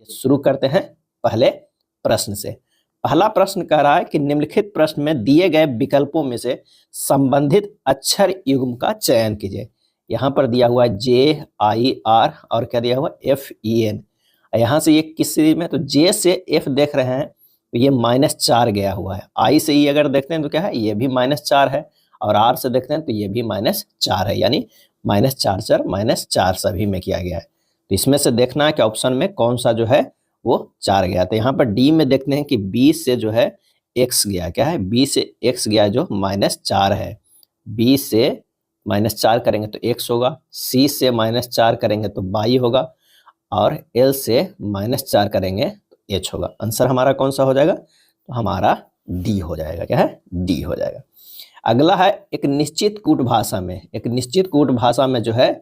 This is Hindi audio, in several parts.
शुरू करते हैं पहले प्रश्न से। पहला प्रश्न कह रहा है कि निम्नलिखित प्रश्न में दिए गए विकल्पों में से संबंधित अक्षर युग्म का चयन कीजिए। यहाँ पर दिया हुआ है JIR और क्या दिया हुआ FEN। यहाँ से ये किस सीरीज में, तो J से F देख रहे हैं तो ये -4 गया हुआ है। I से E अगर देखते हैं तो क्या है, ये भी -4 है, और R से देखते हैं तो ये भी -4 है, यानी -4 4 -4 सभी में किया गया है। तो इसमें से देखना है कि ऑप्शन में कौन सा जो है वो 4 गया। तो यहाँ पर डी में देखते हैं कि बी से जो है x गया, क्या है, बी से x गया जो -4 है। बी से -4 करेंगे तो x होगा, सी से -4 करेंगे तो y होगा, और एल से -4 करेंगे तो h होगा। आंसर हमारा कौन सा हो जाएगा, तो हमारा डी हो जाएगा, क्या है, डी हो जाएगा। अगला है एक निश्चित कूट भाषा में, एक निश्चित कूट भाषा में जो है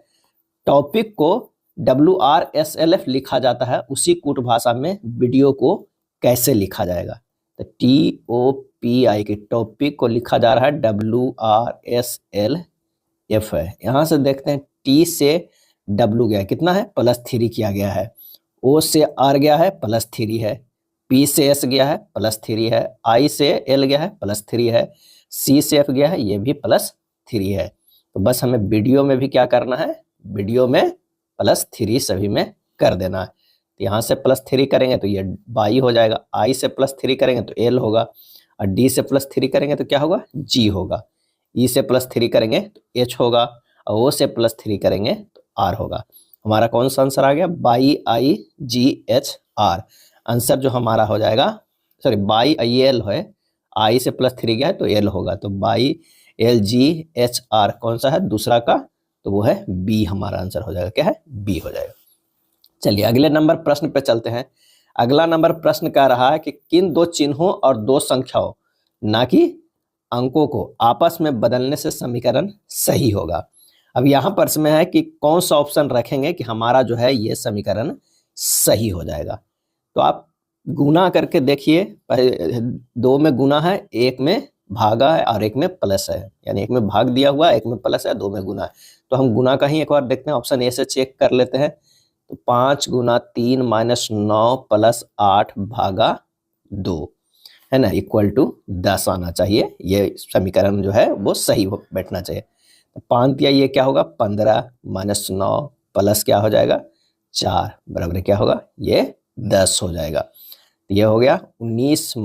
टॉपिक को WRSLF लिखा जाता है, उसी कूट भाषा में वीडियो को कैसे लिखा जाएगा। तो TOPI के टॉपिक को लिखा जा रहा है WRSLF है। यहाँ से देखते हैं T से W गया, कितना है, +3 किया गया है। O से R गया है, +3 है। P से S गया है, +3 है। I से L गया है, +3 है। C से F गया है, ये भी +3 है। तो बस हमें वीडियो में भी क्या करना है, वीडियो में +3 सभी में कर देना है। तो यहाँ से +3 करेंगे तो ये y हो जाएगा, I से +3 करेंगे तो L होगा, और D से +3 करेंगे तो क्या होगा, G होगा। E से +3 करेंगे तो H होगा, और O से +3 करेंगे तो R होगा। हमारा कौन सा आंसर आ गया, YIGHR। आंसर जो हमारा हो जाएगा, सॉरी YIL है, I से +3 गया है तो L होगा, तो YLGHR कौन सा है दूसरा का, तो वो है बी, हमारा आंसर हो जाएगा, क्या है, बी हो जाएगा। चलिए अगले नंबर प्रश्न पे चलते हैं। अगला नंबर प्रश्न कह रहा है कि किन दो चिन्हों और दो संख्याओं, ना कि अंकों को आपस में बदलने से समीकरण सही होगा। अब यहाँ प्रश्न में है कि कौन सा ऑप्शन रखेंगे कि हमारा जो है ये समीकरण सही हो जाएगा। तो आप गुना करके देखिए, 2 में गुना है, 1 में भागा है और 1 में प्लस है, यानी 1 में भाग दिया हुआ, 1 में प्लस है, 2 में गुना है। तो हम गुना का ही एक बार देखते हैं, ऑप्शन ए से चेक कर लेते हैं। तो 5 × 3 - 9 + 8 भागा 2 है ना, = 10 आना चाहिए। ये समीकरण जो है वो सही बैठना चाहिए। तो 5 ये क्या होगा, 15 - 9 प्लस क्या हो जाएगा 4 बराबर क्या होगा, ये 10 हो जाएगा। तो ये हो गया 19 -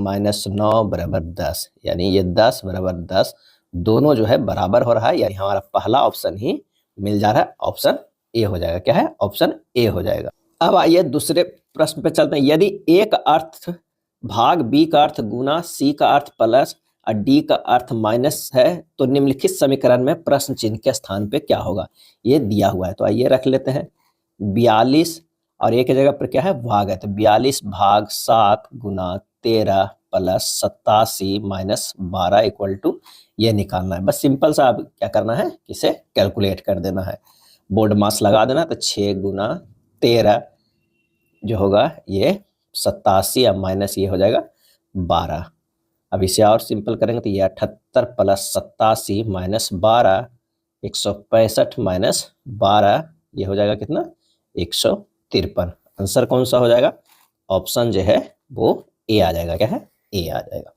9 = 10, यानी ये 10 = 10 दोनों जो है बराबर हो रहा है, यानी हमारा पहला ऑप्शन ही मिल जा रहा है, ऑप्शन ए हो जाएगा, क्या है, ऑप्शन ए हो जाएगा। अब आइए दूसरे प्रश्न पे चलते हैं। यदि ए का अर्थ भाग, बी का अर्थ गुना, सी का अर्थ प्लस और डी का अर्थ माइनस है, तो निम्नलिखित समीकरण में प्रश्न चिन्ह के स्थान पे क्या होगा, ये दिया हुआ है। तो आइए रख लेते हैं 42, और एक जगह पर क्या है, भाग है, तो 42 भाग 7 × 13 + 87 - 12 ये निकालना है। बस सिंपल सा अब क्या करना है, इसे कैलकुलेट कर देना है, बोर्ड मास लगा देना। तो 6 × 13 जो होगा ये 87 और माइनस ये हो जाएगा 12। अब इसे और सिंपल करेंगे तो ये 78 + 87 - 12 165 - 12 ये हो जाएगा कितना, 153। आंसर कौन सा हो जाएगा, ऑप्शन जो है वो ए आ जाएगा, क्या है, ए आ जाएगा।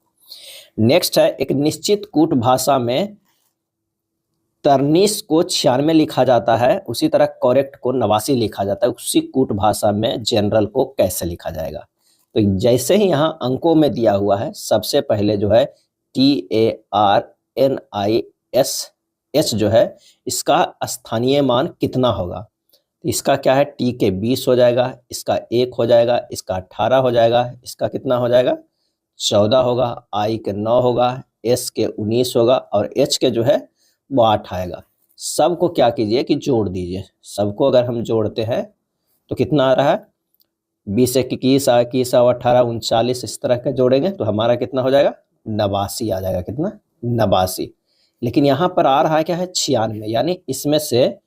नेक्स्ट है, एक निश्चित कूट भाषा में 43 को 96 लिखा जाता है, उसी तरह करेक्ट को 89 लिखा जाता है, उसी कूट भाषा में जनरल को कैसे लिखा जाएगा। तो जैसे ही यहाँ अंकों में दिया हुआ है, सबसे पहले जो है TARNISH जो है इसका स्थानीय मान कितना होगा। इसका क्या है, टी के 20 हो जाएगा, इसका 1 हो जाएगा, इसका 18 हो जाएगा, इसका कितना हो जाएगा 14 होगा, आई के 9 होगा, एस के 19 होगा, और एच के जो है वो 8 आएगा। सबको क्या कीजिए कि जोड़ दीजिए। सबको अगर हम जोड़ते हैं तो कितना आ रहा है, 20 21 21 18 39, इस तरह के जोड़ेंगे तो हमारा कितना हो जाएगा 89 आ जाएगा, कितना 89। लेकिन यहाँ पर आ रहा है क्या है 96, यानी इसमें से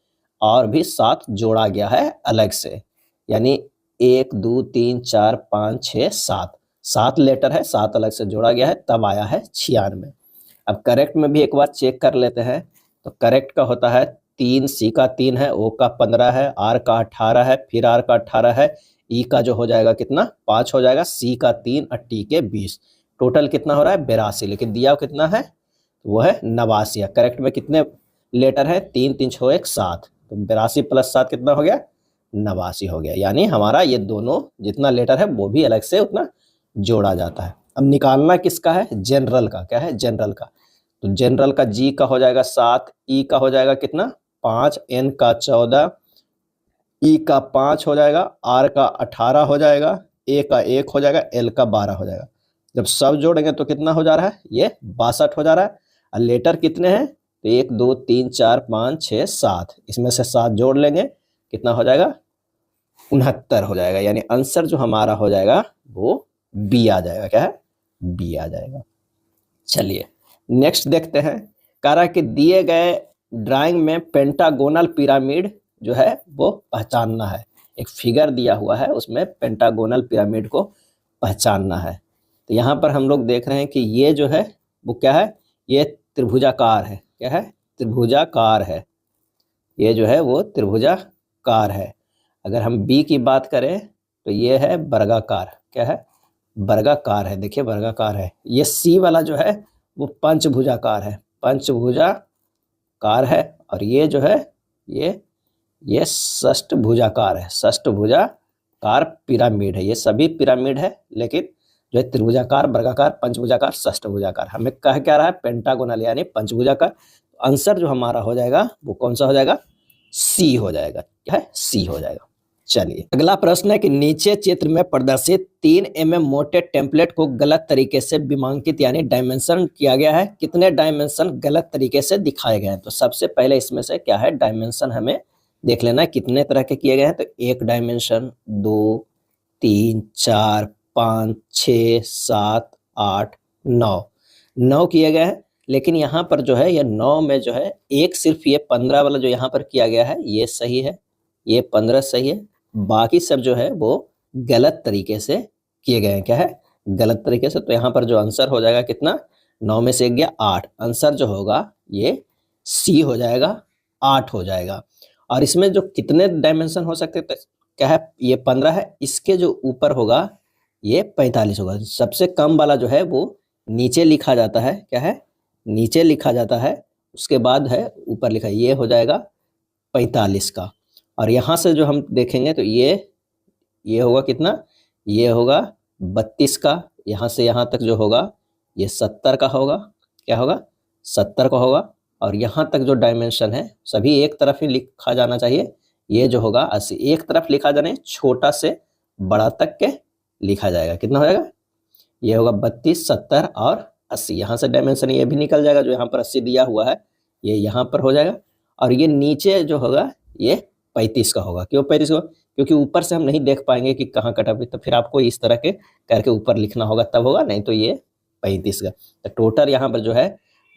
और भी 7 जोड़ा गया है अलग से, यानी 1 2 3 4 5 6 7 लेटर है, 7 अलग से जोड़ा गया है, तब आया है 96। अब करेक्ट में भी एक बार चेक कर लेते हैं। तो करेक्ट का होता है 3, सी का 3 है, ओ का 15 है, आर का 18 है, फिर आर का 18 है, ई का जो हो जाएगा कितना 5 हो जाएगा, सी का 3 और टी के 20, टोटल कितना हो रहा है 82, लेकिन दिया कितना है वो है 89। करेक्ट में कितने लेटर है 3 3 6 1 7, तो 82 प्लस 7 कितना हो गया 89 हो गया। यानी हमारा ये दोनों जितना लेटर है वो भी अलग से उतना जोड़ा जाता है। अब निकालना किसका है जनरल का, क्या है जनरल का, तो जनरल का जी का हो जाएगा 7, ई का हो जाएगा कितना 5, एन का 14, ई का 5 हो जाएगा, आर का 18 हो जाएगा, ए का 1 हो जाएगा, एल का 12 हो जाएगा। जब सब जोड़ेंगे तो कितना हो जा रहा है ये 62 हो जा रहा है। और लेटर कितने हैं तो 1 2 3 4 5 6 7, इसमें से 7 जोड़ लेंगे कितना हो जाएगा 69 हो जाएगा। यानी आंसर जो हमारा हो जाएगा वो बी आ जाएगा, क्या है बी आ जाएगा। चलिए नेक्स्ट देखते हैं। कह रहा है कि दिए गए ड्राइंग में पेंटागोनल पिरामिड जो है वो पहचानना है। एक फिगर दिया हुआ है उसमें पेंटागोनल पिरामिड को पहचानना है। तो यहाँ पर हम लोग देख रहे हैं कि ये जो है वो क्या है ये त्रिभुजाकार है, क्या है त्रिभुजाकार है, ये जो है वो त्रिभुजाकार है। अगर हम बी की बात करें तो ये है वर्गाकार, क्या है वर्गाकार है, देखिए वर्गाकार है। ये सी वाला जो है वो पंचभुजाकार है, पंचभुजाकार है। और ये जो है ये षष्ठभुजाकार है, षष्ठभुजाकार पिरामिड है। ये सभी पिरामिड है लेकिन जो है त्रिभुजाकार, वर्गाकार, पंचभुजाकार, षष्ठभुजाकार, हमें कह क्या रहा है पेंटागोनल यानी पंचभुजाकार। आंसर जो हमारा हो जाएगा वो कौन सा हो जाएगा सी हो जाएगा, क्या है सी हो जाएगा। चलिए अगला प्रश्न है कि नीचे चित्र में प्रदर्शित 3 mm मोटे टेम्पलेट को गलत तरीके से विमांकित यानी डायमेंशन किया गया है, कितने डायमेंशन गलत तरीके से दिखाए गए हैं। तो सबसे पहले इसमें से क्या है डायमेंशन हमें देख लेना है कितने तरह के किए गए हैं। तो 1 डायमेंशन, 2 3 4 5 6 7 8 9 किए गए हैं। लेकिन यहाँ पर जो है ये 9 में जो है एक सिर्फ ये 15 वाला जो यहाँ पर किया गया है ये सही है, ये 15 सही है, बाकी सब जो है वो गलत तरीके से किए गए हैं, क्या है गलत तरीके से। तो यहाँ पर जो आंसर हो जाएगा कितना 9 में से 1 गया 8, आंसर जो होगा ये सी हो जाएगा 8 हो जाएगा। और इसमें जो कितने डायमेंशन हो सकते हैं क्या है ये 15 है, इसके जो ऊपर होगा ये 45 होगा। सबसे कम वाला जो है वो नीचे लिखा जाता है, क्या है नीचे लिखा जाता है, उसके बाद है ऊपर लिखा, ये हो जाएगा 45 का। और यहाँ से जो हम देखेंगे तो ये होगा कितना ये होगा 32 का, यहाँ से यहाँ तक जो होगा ये 70 का होगा, क्या होगा 70 का होगा। और यहाँ तक जो डायमेंशन है सभी एक तरफ ही लिखा जाना चाहिए, ये जो होगा 80 एक तरफ लिखा जाने, छोटा से बड़ा तक के लिखा जाएगा। कितना हो जाएगा ये होगा 32 70 और 80, यहाँ से डायमेंशन ये भी निकल जाएगा, जो यहाँ पर 80 दिया हुआ है ये यहाँ पर हो जाएगा। और ये नीचे जो होगा ये 35 का होगा। क्यों 35 का, क्योंकि ऊपर से हम नहीं देख पाएंगे कि कहाँ कटा, तो फिर आपको इस तरह के करके ऊपर लिखना होगा तब होगा, नहीं तो ये 35 का। तो टोटल यहाँ पर जो है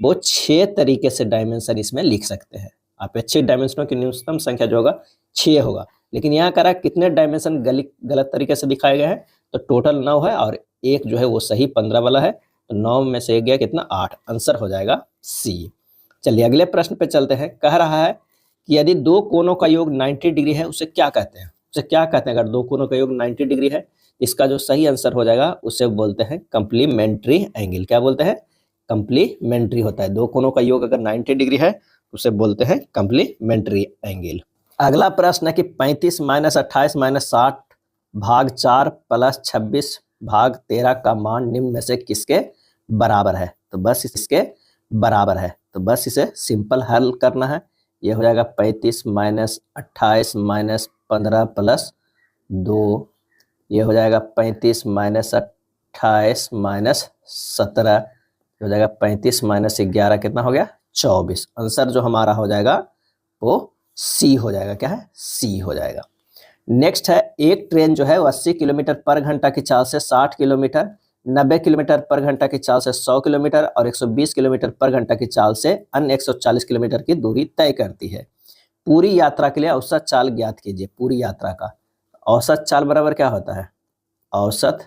वो 6 तरीके से डायमेंशन इसमें लिख सकते हैं आप। 6 डायमेंशनों की न्यूनतम संख्या जो होगा 6 होगा। लेकिन यहाँ करा कितने डायमेंशन गलत तरीके से दिखाए गए हैं, तो टोटल 9 है और एक जो है वो सही 15 वाला है। तो 9 में से एक गया कितना 8, आंसर हो जाएगा सी। चलिए अगले प्रश्न पे चलते हैं। कह रहा है कि यदि दो कोनों का योग 90 डिग्री है उसे क्या कहते हैं, उसे क्या कहते हैं। अगर दो कोनों का योग 90 डिग्री है, इसका जो सही आंसर हो जाएगा उसे बोलते हैं कंप्लीमेंट्री एंगल। क्या बोलते हैं कंप्लीमेंट्री होता है। दो कोनों का योग अगर 90 डिग्री है उसे बोलते हैं कंप्लीमेंट्री एंगल। अगला प्रश्न है कि 35 - 28 - 60 भाग 4 प्लस 26 भाग 13 का मान निम्न में से किसके बराबर है। तो बस इसके बराबर है, तो बस इसे सिंपल हल करना है। ये हो जाएगा 35 - 28 - 15 प्लस 2, ये हो जाएगा 35 - 28 - 17, हो जाएगा 35 - 11 कितना हो गया 24। आंसर जो हमारा हो जाएगा वो सी हो जाएगा, क्या है सी हो जाएगा। नेक्स्ट है एक ट्रेन जो है वो 80 किलोमीटर पर घंटा की चाल से 60 किलोमीटर, 90 किलोमीटर पर घंटा की चाल से 100 किलोमीटर और 120 किलोमीटर पर घंटा की चाल से अन्य 140 किलोमीटर की दूरी तय करती है। पूरी यात्रा के लिए औसत चाल ज्ञात कीजिए। पूरी यात्रा का औसत चाल बराबर क्या होता है, औसत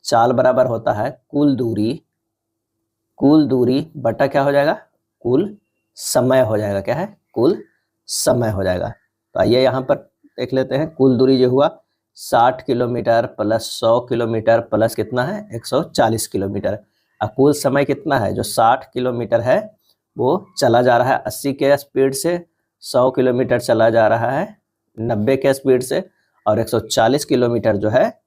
चाल बराबर होता है कुल दूरी बटा क्या हो जाएगा कुल समय हो जाएगा, क्या है कुल समय हो जाएगा। तो आइए यहाँ पर देख लेते हैं। कुल दूरी जो हुआ 60 किलोमीटर प्लस 100 किलोमीटर प्लस कितना है 140 किलोमीटर। अब कुल समय कितना है, जो 60 किलोमीटर है वो चला जा रहा है 80 के स्पीड से, 100 किलोमीटर चला जा रहा है 90 के स्पीड से, और 140 किलोमीटर जो है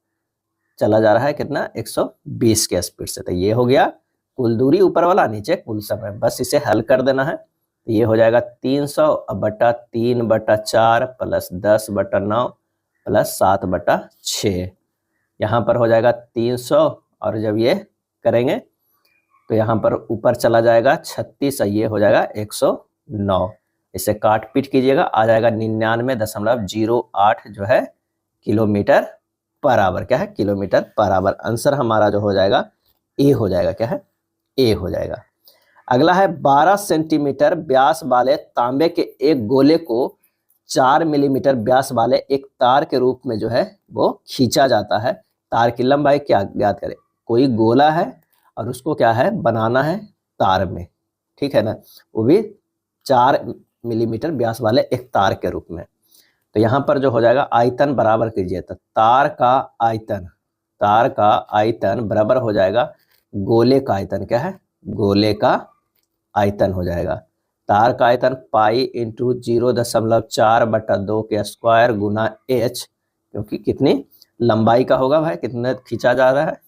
चला जा रहा है कितना 120 के स्पीड से। तो ये हो गया कुल दूरी ऊपर वाला, नीचे कुल समय। बस इसे हल कर देना है। तो ये हो जाएगा 300 बटा 3/4 प्लस 10/9 प्लस 7/6। यहाँ पर हो जाएगा 300, और जब ये करेंगे तो यहाँ पर ऊपर चला जाएगा 36, ये हो जाएगा 109। इसे काट पीट कीजिएगा, आ जाएगा 99.08 जो है किलोमीटर पर आवर। क्या है, किलोमीटर पर आवर। आंसर हमारा जो हो जाएगा ए हो जाएगा। क्या है, ए हो जाएगा। अगला है 12 सेंटीमीटर व्यास वाले तांबे के एक गोले को 4 मिलीमीटर व्यास वाले एक तार के रूप में जो है वो खींचा जाता है। तार की लंबाई क्या ज्ञात करें। कोई गोला है और उसको क्या है बनाना है तार में, ठीक है ना, वो भी 4 मिलीमीटर व्यास वाले एक तार के रूप में। तो यहाँ पर जो हो जाएगा आयतन बराबर कीजिए, तो तार का आयतन बराबर हो जाएगा गोले का आयतन। क्या है, गोले का आयतन हो जाएगा। तार का आयतन पाई इंटू 0.4/2 के स्क्वायर गुना h, क्योंकि कितनी लंबाई का होगा भाई, कितना खींचा जा रहा है,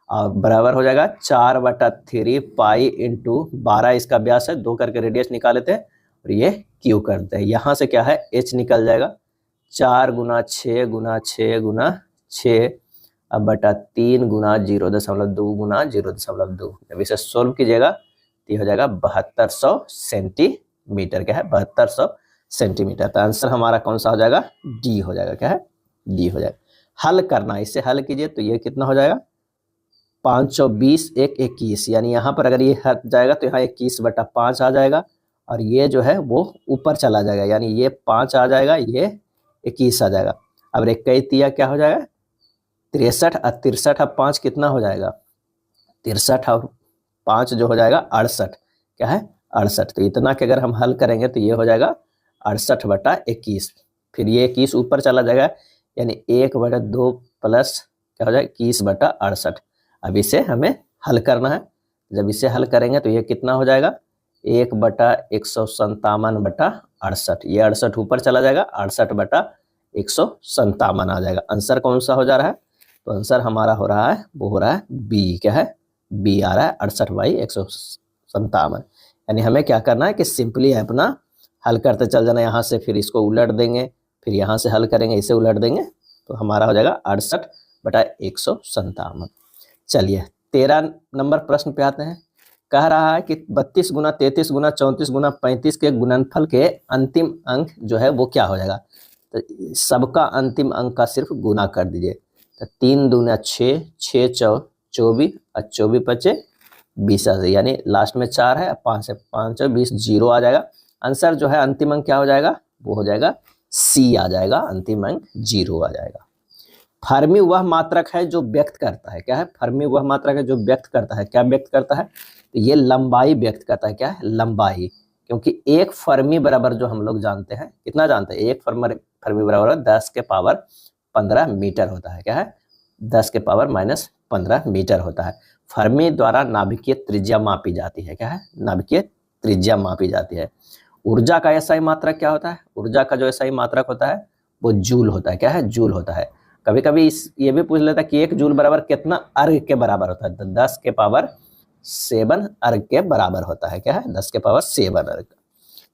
और बराबर हो जाएगा 4/3 पाई इंटू 12 इसका व्यास है, 2 करके रेडियस निकाल लेते हैं और ये क्यू करते हैं। यहाँ से क्या है h निकल जाएगा 4 गुना 6 गुना 6 गुना 6 अब बटा 3 गुना 0.2 गुना 0.2। जब इसे सोल्व कीजिएगा तो ये हो जाएगा 7200 सेंटीमीटर। क्या है, 7200 सेंटीमीटर। तो आंसर हमारा कौन सा हो जाएगा, डी हो जाएगा। क्या है, डी हो जाएगा। हल करना, इसे हल कीजिए तो ये कितना हो जाएगा 520 1 21, यानी यहाँ पर अगर ये हट जाएगा तो यहाँ 21/5 आ जाएगा, और ये जो है वो ऊपर चला जाएगा, यानी ये 5 आ जाएगा, ये 21 आ जाएगा। अब 21 क्या हो जाएगा 63, और 63 अब 5 कितना हो जाएगा 63 और 5 जो हो जाएगा 68। क्या है 68। तो इतना के अगर हम हल करेंगे तो ये हो जाएगा 68/21। फिर ये 21 ऊपर चला जाएगा, यानी 1/2 प्लस क्या हो जाएगा 21/68। अब इसे हमें हल करना है। जब इसे हल करेंगे तो ये कितना हो जाएगा 1/157/68। ये 68 ऊपर चला जाएगा, 68/157 आ जाएगा। आंसर कौन सा हो जा रहा है, तो आंसर हमारा हो रहा है वो हो रहा है बी। क्या है, बी आ रहा है 68/157। यानी हमें क्या करना है कि सिंपली अपना हल करते चल जाना, यहाँ से फिर इसको उलट देंगे, फिर यहाँ से हल करेंगे, इसे उलट देंगे, तो हमारा हो जाएगा 68/157। चलिए 13 नंबर प्रश्न पे आते हैं। कह रहा है कि 32 गुना 33 गुना 34 गुना 35 के गुणनफल के अंतिम अंक जो है वो क्या हो जाएगा। तो सबका अंतिम अंक का सिर्फ गुना कर दीजिए। तो 3 दूना 6, 6 चौ 24 और 24 बचे 20, यानी लास्ट में 4 है, 5 से 5 20 जीरो आ जाएगा। आंसर जो है अंतिम अंक क्या हो जाएगा, वो हो जाएगा सी आ जाएगा, अंतिम अंक 0 आ जाएगा। फर्मी वह मात्रक है जो व्यक्त करता है। क्या है, फर्मी वह मात्रक है जो व्यक्त करता है। क्या व्यक्त करता है, तो ये लंबाई व्यक्त करता है। क्या है, लंबाई, क्योंकि एक फर्मी बराबर जो हम लोग जानते हैं, कितना जानते हैं, एक फर्मी बराबर 10 के पावर 15 मीटर होता है। क्या है, 10 के पावर -15 मीटर होता है। फर्मी द्वारा नाभिकीय त्रिज्या मापी जाती है। क्या है, नाभिकीय त्रिज्या मापी जाती है। ऊर्जा का एसआई मात्रक क्या होता है, ऊर्जा का जो एसआई मात्रक होता है वो जूल होता है। क्या है, जूल होता है। कभी कभी ये भी पूछ लेता है कि 1 जूल बराबर कितना अर्घ के बराबर होता है, तो 10 के पावर 7 अर्घ के बराबर होता है। क्या है, 10 के पावर 7 अर्घ।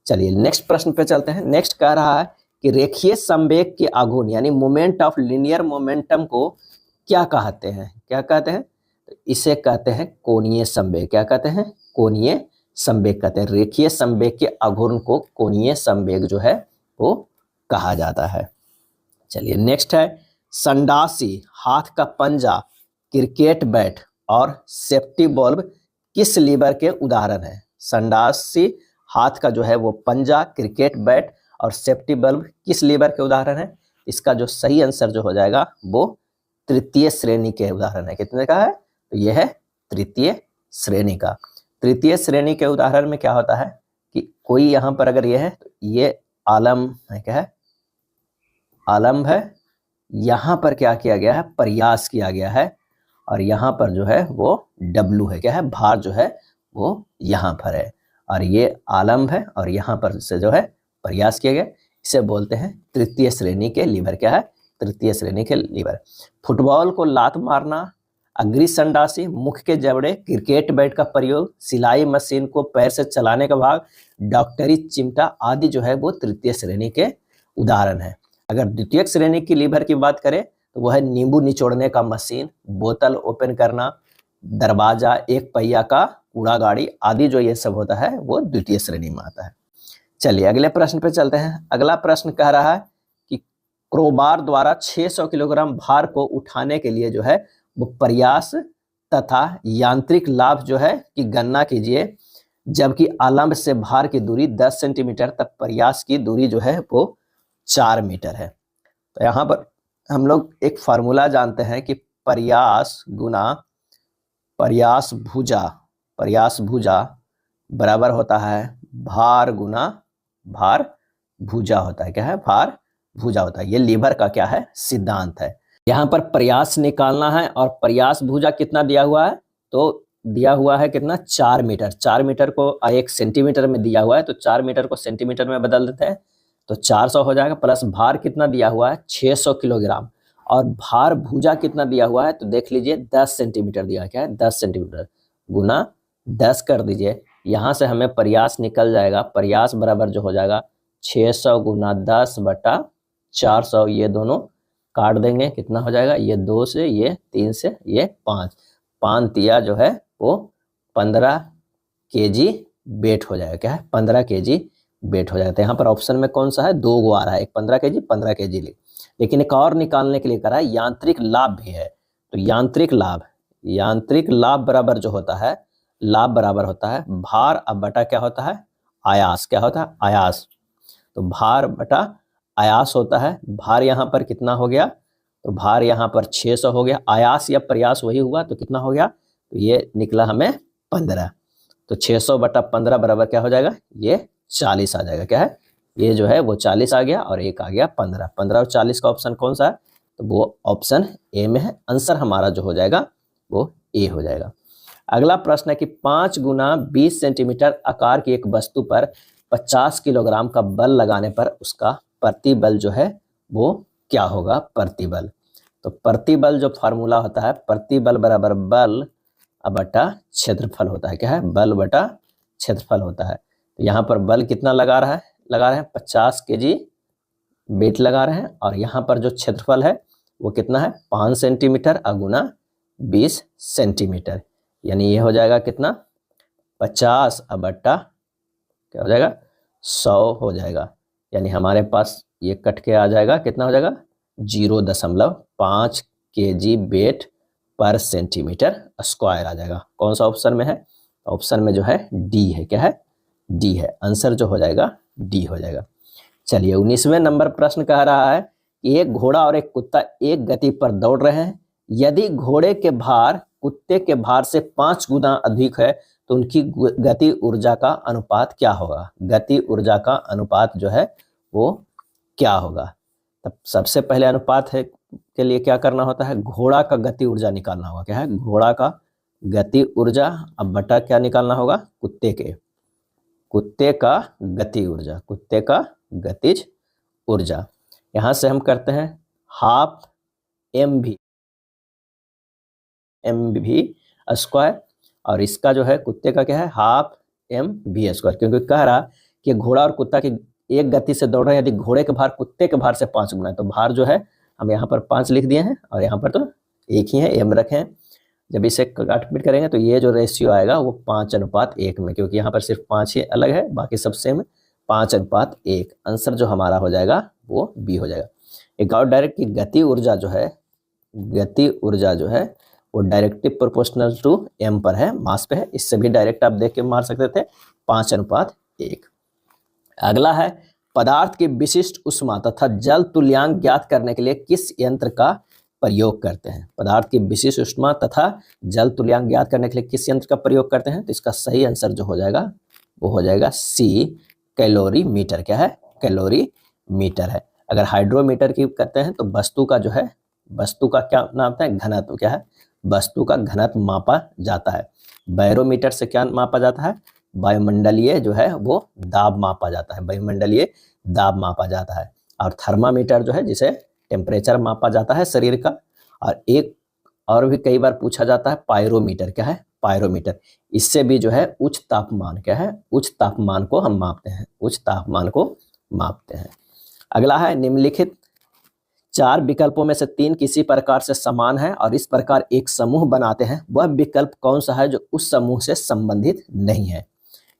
चलिए नेक्स्ट प्रश्न पे चलते हैं। नेक्स्ट कह रहा है कि रेखीय संवेग के आघूर्ण यानी मोमेंट ऑफ लीनियर मोमेंटम को क्या कहते हैं। क्या कहते हैं, इसे कहते हैं कोणीय संवेग। क्या कहते हैं, कोणीय संवेग कहते हैं। रेखीय संवेग के आघूर्ण को कोणीय संवेग जो है वो कहा जाता है। चलिए नेक्स्ट है संडासी, हाथ का पंजा, क्रिकेट बैट और सेफ्टी बल्ब किस लीवर के उदाहरण है। संडासी, हाथ का जो है वो पंजा, क्रिकेट बैट और सेफ्टी बल्ब किस लीवर के उदाहरण है। इसका जो सही आंसर जो हो जाएगा वो तृतीय श्रेणी के उदाहरण है। कितने का है, तो यह है तृतीय श्रेणी का। तृतीय श्रेणी के उदाहरण में क्या होता है कि कोई यहाँ पर अगर ये है तो ये आलम है। क्या है, आलम्ब है, यहाँ पर क्या किया गया है, प्रयास किया गया है, और यहाँ पर जो है वो W है, क्या है, भार जो है वो यहाँ पर है, और ये आलम्ब है, और यहाँ पर से जो है प्रयास किया गया, इसे बोलते हैं तृतीय श्रेणी के लीवर, क्या है, तृतीय श्रेणी के लीवर। फुटबॉल को लात मारना, अग्रिसंडासी, मुख के जबड़े, क्रिकेट बैट का प्रयोग, सिलाई मशीन को पैर से चलाने का भाग, डॉक्टरी चिमटा आदि जो है वो तृतीय श्रेणी के उदाहरण है। अगर द्वितीय श्रेणी की लीवर की बात करें तो वह है नींबू निचोड़ने का मशीन, बोतल ओपन करना, दरवाजा, एक पहिया का कूड़ा गाड़ी आदि जो ये सब होता है वो द्वितीय श्रेणी में आता है। चलिए अगले प्रश्न पे चलते हैं। अगला प्रश्न कह रहा है कि क्रोबार द्वारा 600 किलोग्राम भार को उठाने के लिए जो है वो प्रयास तथा यांत्रिक लाभ जो है कि गणना कीजिए, जबकि आलम्ब से भार की दूरी 10 सेंटीमीटर तक प्रयास की दूरी जो है वो 4 मीटर है। तो यहाँ पर हम लोग एक फार्मूला जानते हैं कि प्रयास गुना प्रयास भुजा बराबर होता है भार गुना भार भुजा होता है, क्या है, भार भुजा होता है। ये लीवर का क्या है, सिद्धांत है। यहाँ पर प्रयास निकालना है और प्रयास भुजा कितना दिया हुआ है, तो दिया हुआ है कितना, 4 मीटर। 4 मीटर को 1 सेंटीमीटर में दिया हुआ है, तो 4 मीटर को सेंटीमीटर में बदल देते हैं तो 400 हो जाएगा, प्लस भार कितना दिया हुआ है 600 किलोग्राम, और भार भुजा कितना दिया हुआ है तो देख लीजिए 10 सेंटीमीटर दिया है, क्या है, 10 सेंटीमीटर गुना 10 कर दीजिए, यहाँ से हमें प्रयास निकल जाएगा। प्रयास बराबर जो हो जाएगा 600 गुना 10 बटा 400, ये दोनों काट देंगे, कितना हो जाएगा, ये 2 से, ये 3 से, ये 5, 5 तिया जो है वो 15 केजी वेट हो जाएगा, क्या है, 15 केजी वेट हो जाएगा। तो यहाँ पर ऑप्शन में कौन सा है, 2 गो आ रहा है, एक 15 केजी लेकिन एक और निकालने के लिए करा है, यांत्रिक लाभ भी है। तो यांत्रिक लाभ बराबर जो होता है, लाभ बराबर होता है भार अब बटा क्या होता है, आयास, क्या होता है, आयास। तो भार बटा आयास होता है। भार यहाँ पर कितना हो गया, तो भार यहाँ पर 600 हो गया, आयास या प्रयास वही हुआ, तो कितना हो गया, तो ये निकला हमें 15। तो 600 बटा 15 बराबर क्या हो जाएगा, ये 40 आ जाएगा, क्या है, ये जो है वो 40 आ गया, और एक आ गया 15। 15 और 40 का ऑप्शन कौन सा है, तो वो ऑप्शन ए में है। आंसर हमारा जो हो जाएगा वो ए हो जाएगा। अगला प्रश्न है कि 5 गुना 20 सेंटीमीटर आकार की एक वस्तु पर 50 किलोग्राम का बल लगाने पर उसका प्रतिबल जो है वो क्या होगा, प्रतिबल। तो प्रतिबल जो फार्मूला होता है, प्रतिबल बराबर बल बटा क्षेत्रफल होता है, क्या है, बल बटा क्षेत्रफल होता है। तो यहाँ पर बल कितना लगा रहे हैं 50 केजी वेट लगा रहे हैं, और यहाँ पर जो क्षेत्रफल है वो कितना है 5 सेंटीमीटर अगुना 20 सेंटीमीटर, यानी ये हो जाएगा कितना, 50 बटा क्या हो जाएगा 100 हो जाएगा, यानी हमारे पास ये कट के आ जाएगा, कितना हो जाएगा 0.5 केजी वेट पर सेंटीमीटर स्क्वायर आ जाएगा। कौन सा ऑप्शन में है, ऑप्शन में जो है डी है, क्या है, डी है। आंसर जो हो जाएगा डी हो जाएगा। चलिए 19वें नंबर प्रश्न कह रहा है कि एक घोड़ा और एक कुत्ता एक गति पर दौड़ रहे हैं, यदि घोड़े के भार कुत्ते के भार से 5 गुना अधिक है तो उनकी गति ऊर्जा का अनुपात क्या होगा, गति ऊर्जा का अनुपात जो है वो क्या होगा। तब सबसे पहले अनुपात है के लिए क्या करना होता है, घोड़ा का गति ऊर्जा निकालना होगा, क्या है, घोड़ा का गति ऊर्जा अब बटा क्या निकालना होगा, कुत्ते का गति ऊर्जा, कुत्ते का गतिज ऊर्जा। यहां से हम करते हैं हाफ mv स्क्वायर, और इसका जो है कुत्ते का क्या है हाफ mv स्क्वायर, क्योंकि कह रहा कि घोड़ा और कुत्ता की एक गति से दौड़ रहे हैं, यदि घोड़े के भार कुत्ते के भार से 5 गुना है, तो भार जो है हम यहाँ पर 5 लिख दिए हैं, और यहाँ पर तो एक ही है, m रखे हैं। जब इसे काटपीट करेंगे तो ये जो रेशियो आएगा वो 5:1 में, क्योंकि यहाँ पर सिर्फ 5 ही अलग है, बाकी सब सेम, 5:1। आंसर जो हमारा हो जाएगा वो बी हो जाएगा। एक और डायरेक्ट की गति ऊर्जा जो है वो डायरेक्टली प्रोपोर्शनल टू m पर है, मास पे है, इससे भी डायरेक्ट आप देख के मार सकते थे, 5:1। अगला है पदार्थ की विशिष्ट उष्मा तथा जल तुल्यांक ज्ञात करने के लिए किस यंत्र का प्रयोग करते हैं। पदार्थ की विशिष्ट उष्मा तथा जल तुल्यांक ज्ञात करने के लिए किस यंत्र का प्रयोग करते हैं, तो इसका सही आंसर जो हो जाएगा वो हो जाएगा सी, कैलोरीमीटर। क्या है, कैलोरीमीटर है। अगर हाइड्रोमीटर की करते हैं तो वस्तु का जो है, वस्तु का क्या नापते हैं, घनत्व, क्या है, वस्तु का घनत्व मापा जाता है। बैरोमीटर से क्या मापा जाता है, वायुमंडलीय जो है वो दाब मापा जाता है, वायुमंडलीय दाब मापा जाता है। और थर्मामीटर जो है जिसे टेम्परेचर मापा जाता है शरीर का। और एक और भी कई बार पूछा जाता है पायरोमीटर, क्या है, पायरोमीटर, इससे भी जो है उच्च तापमान, क्या है, उच्च तापमान को हम मापते हैं, उच्च तापमान को मापते हैं। अगला है निम्नलिखित 4 विकल्पों में से 3 किसी प्रकार से समान है और इस प्रकार एक समूह बनाते हैं, वह विकल्प कौन सा है जो उस समूह से संबंधित नहीं है।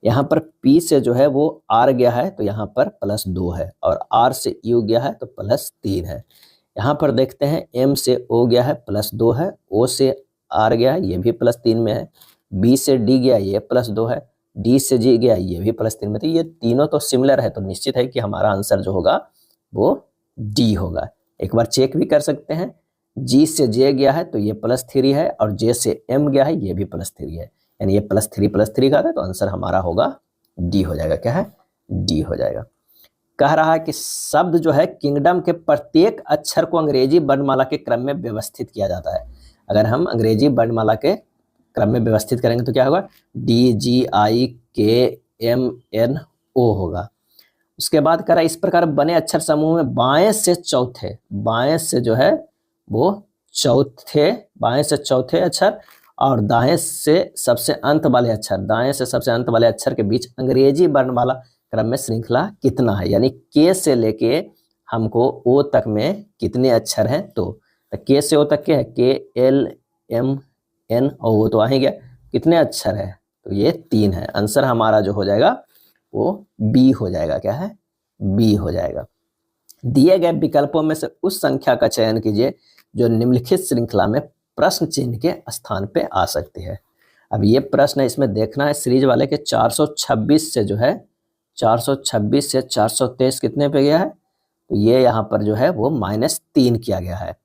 यहाँ पर P से जो है वो R गया है तो यहाँ पर +2 है, और R से U गया है तो +3 है। यहाँ पर देखते हैं M से O गया है +2 है, O से R गया है ये भी +3 में है, B से D गया ये +2 है, D से G गया ये भी +3 में। तो ये तीनों तो सिमिलर है, तो निश्चित है कि हमारा आंसर जो होगा वो D होगा। एक बार चेक भी कर सकते हैं, G से J गया है तो ये +3 है, और J से M गया है ये भी +3 है, यानी ये +3 का है, तो आंसर हमारा होगा D हो जाएगा, क्या है, D हो जाएगा। कह रहा है कि शब्द जो है किंगडम के प्रत्येक अक्षर को अंग्रेजी वर्णमाला के क्रम में व्यवस्थित किया जाता है। अगर हम अंग्रेजी वर्णमाला के क्रम में व्यवस्थित करेंगे तो क्या होगा, DGIKMNO होगा। उसके बाद कह रहा है इस प्रकार बने अक्षर समूह में बाएं से चौथे, बाएं से जो है वो चौथे, बाएं से चौथे अक्षर और दाएं से सबसे अंत वाले अक्षर, दाएं से सबसे अंत वाले अक्षर के बीच अंग्रेजी वर्णमाला क्रम में श्रृंखला कितना है, यानी के से लेके हमको ओ तक में कितने अक्षर हैं। तो के से ओ तक के है KLMN और वो तो आ ही गया, कितने अक्षर है, तो ये 3 है। आंसर हमारा जो हो जाएगा वो बी हो जाएगा, क्या है, बी हो जाएगा। दिए गए विकल्पों में से उस संख्या का चयन कीजिए जो निम्नलिखित श्रृंखला में प्रश्न चिन्ह के स्थान पे आ सकती है। अब ये प्रश्न है, इसमें देखना है सीरीज वाले के 426 से जो है 426 से 423 कितने पे गया है, तो ये यहाँ पर जो है वो -3 किया गया है।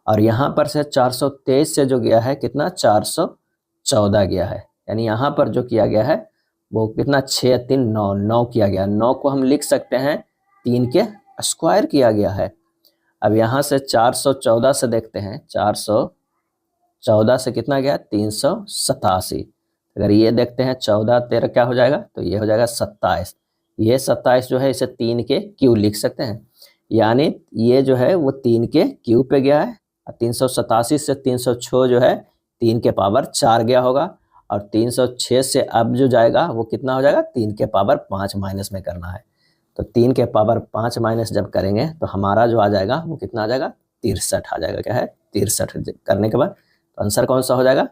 और यहाँ पर से 423 से जो गया है कितना 414 गया है, यानी यहाँ पर जो किया गया है वो कितना 6 3 9 9 किया गया। 9 को हम लिख सकते हैं 3 के स्क्वायर किया गया है। अब यहाँ से 414 से देखते हैं, 414 से कितना गया 387। अगर ये देखते हैं 14 13 क्या हो जाएगा, तो ये हो जाएगा 27। ये 27 जो है इसे 3 के क्यू लिख सकते हैं, यानी ये जो है वो 3 के क्यू पे गया है। 387 से 306 जो है 3 के पावर 4 गया होगा, और 306 से अब जो जाएगा वो कितना हो जाएगा 3 के पावर 5 माइनस में करना है। तो 3 के पावर 5 माइनस जब करेंगे तो हमारा जो आ जाएगा वो कितना आ जाएगा 63 आ जाएगा, क्या है 63 करने के बाद तो आंसर कौन सा हो जाएगा,